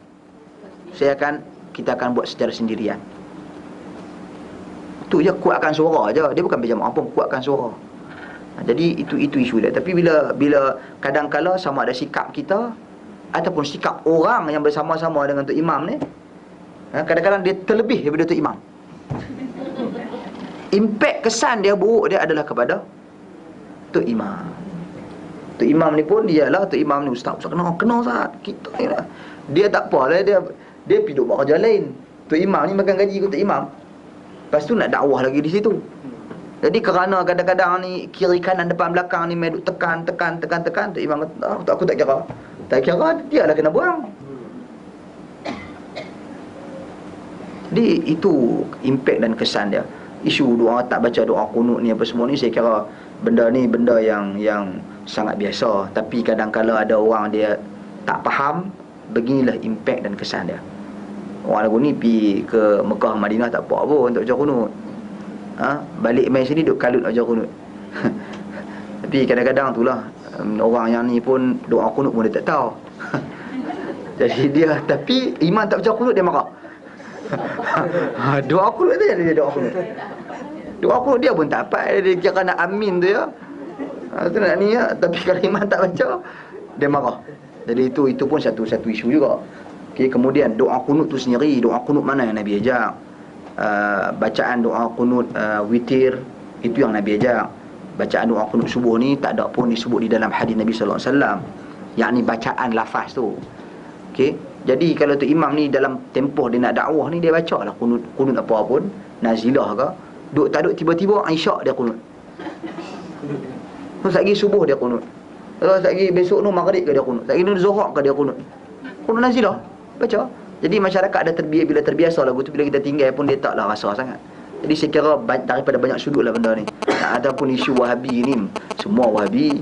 kita akan buat secara sendirian. Tu je, kuatkan suara je. Dia bukan berjamaah pun, kuatkan suara. Jadi itu isu dia. Tapi bila kadang-kala sama ada sikap kita ataupun sikap orang yang bersama-sama dengan tu imam ni, kadang-kadang dia terlebih daripada tu imam. Impact kesan dia buruk dia adalah kepada tu imam. Tu imam ni pun dialah tu imam ni ustaz kena Ustaz. Kita ni lah. Dia tak apalah, dia pergi duk buat kerja lain. Tu imam ni makan gaji tu imam. Lepas tu nak dakwah lagi di situ. Jadi kerana kadang-kadang ni kiri kanan depan belakang ni meduk tekan tu imam kata aku tak kira. Tak kira dia lah kena buang. Jadi itu impact dan kesan dia. Isu doa tak baca doa kunut ni apa semua ni, saya kira benda ni benda yang sangat biasa. Tapi kadang-kala ada orang dia tak faham, beginilah impact dan kesan dia. Orang lagu ni pergi ke Mekah Madinah tak apa pun untuk baca kunut. Balik main sini duk kalut baca kunut. Tapi kadang-kadang itulah orang yang ni pun doa kunut pun dia tak tahu. Jadi dia, tapi iman tak baca kunut dia marah. Doa kunut dia doa kunut. Doa kunut dia pun tak apa, dia kira nak amin tu ya. Tu nak ni ya, tapi kalau iman tak baca dia marah. Jadi itu pun satu isu juga. Okey, kemudian doa kunut tu sendiri, doa kunut mana yang Nabi ajak? Bacaan doa kunut witir itu yang Nabi ajak. Bacaan doa kunut subuh ni tak ada pun disebut di dalam hadis Nabi sallallahu alaihi wasallam. Yakni bacaan lafaz tu. Okey, jadi kalau tu imam ni dalam tempoh dia nak dakwah ni dia bacalah kunut apa pun, nazilah ke, duk tak duk tiba-tiba isyak dia kunut. Terus lagi subuh dia kunut. Terus lagi besok tu maghrib ke dia kunut. Lagi zuhur ke dia kunut. Kunut nazilah baca. Jadi masyarakat ada bila terbiasa lagu tu, bila kita tinggal pun dia taklah rasa sangat. Jadi saya kira daripada banyak sudut lah benda ni. Adapun isu Wahabi ni, semua Wahabi,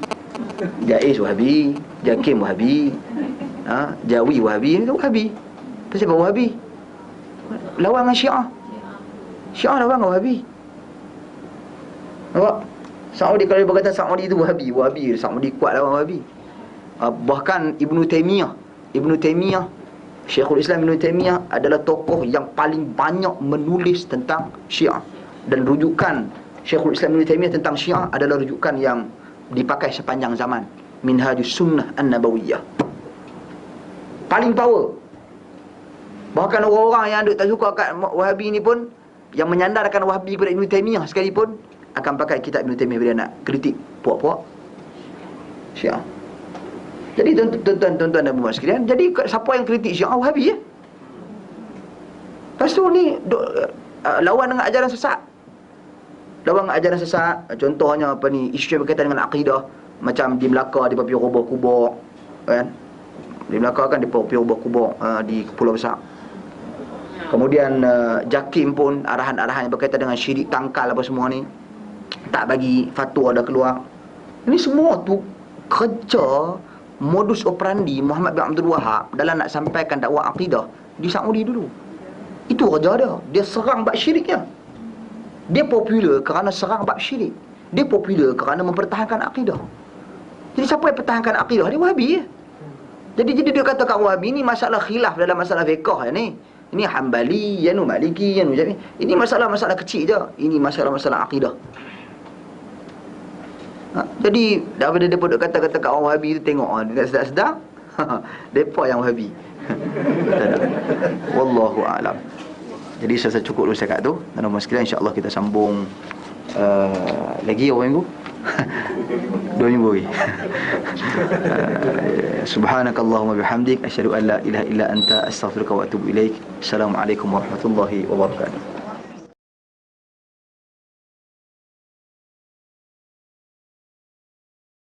Jais Wahabi, Jakim Wahabi, Jawi Wahabi, ni Wahabi. Siapa Wahabi? Lawan dengan Syiah. Syiah lawan dengan Wahabi. Nampak? Saudi, kalau dia berkata Saudi itu Wahabi, Saudi kuat lawan Wahabi. Bahkan Ibn Taymiyah, Syekhul Islam Ibn Taymiyah adalah tokoh yang paling banyak menulis tentang Syiah. Dan rujukan Syekhul Islam Ibn Taymiyah tentang Syiah adalah rujukan yang dipakai sepanjang zaman. Minhajus Sunnah An-Nabawiyah. Paling power. Bahkan orang-orang yang tak suka kat Wahabi ni pun, yang menyandarkan Wahabi kepada Ibn Taymiyah sekalipun, akan pakai kitab Ibn Taymiyah bila nak kritik puak-puak Syiah. Jadi tuan-tuan dan puan sekalian, jadi siapa yang kritik Syiah? Wahabi ya. Lepas tu ni lawan dengan ajaran sesat. Lawan dengan ajaran sesat. Contohnya apa ni, isu yang berkaitan dengan akidah. Macam di Melaka dia pergi robah kubur, kan? Di Melaka kan dia pergi robah kubur di Pulau Besar. Kemudian JAKIM pun arahan-arahan yang berkaitan dengan syirik tangkal apa semua ni tak bagi fatwa dah keluar. Ini semua tu kerja modus operandi Muhammad bin Abdul Wahab dalam nak sampaikan dakwah akidah di Saudi dulu. Itu kerja dia. Dia serang bab syiriknya. Dia popular kerana serang bab syirik. Dia popular kerana mempertahankan akidah. Jadi siapa yang pertahankan akidah? Dia Wahabi je. Jadi dia katakan Wahabi ni masalah khilaf dalam masalah fiqh ni. Ini Hambali, Yanu Maliki, Yanu Jami. Ini masalah-masalah kecil je. Ini masalah-masalah akidah. Jadi daripada dia pun kata-kata kat orang Wahabi tu, tengok dia sedar-sedar. Depa yang Wahabi. Wallahu a'lam. Jadi saya cukup dulu setakat tu. Dan sekalian insya-Allah kita sambung lagi berapa minggu? 2 minggu lagi. Subhanakallahumma bihamdik asyhadu an la ilaha illa anta astaghfiruka wa atubu ilaik. Assalamualaikum warahmatullahi wabarakatuh.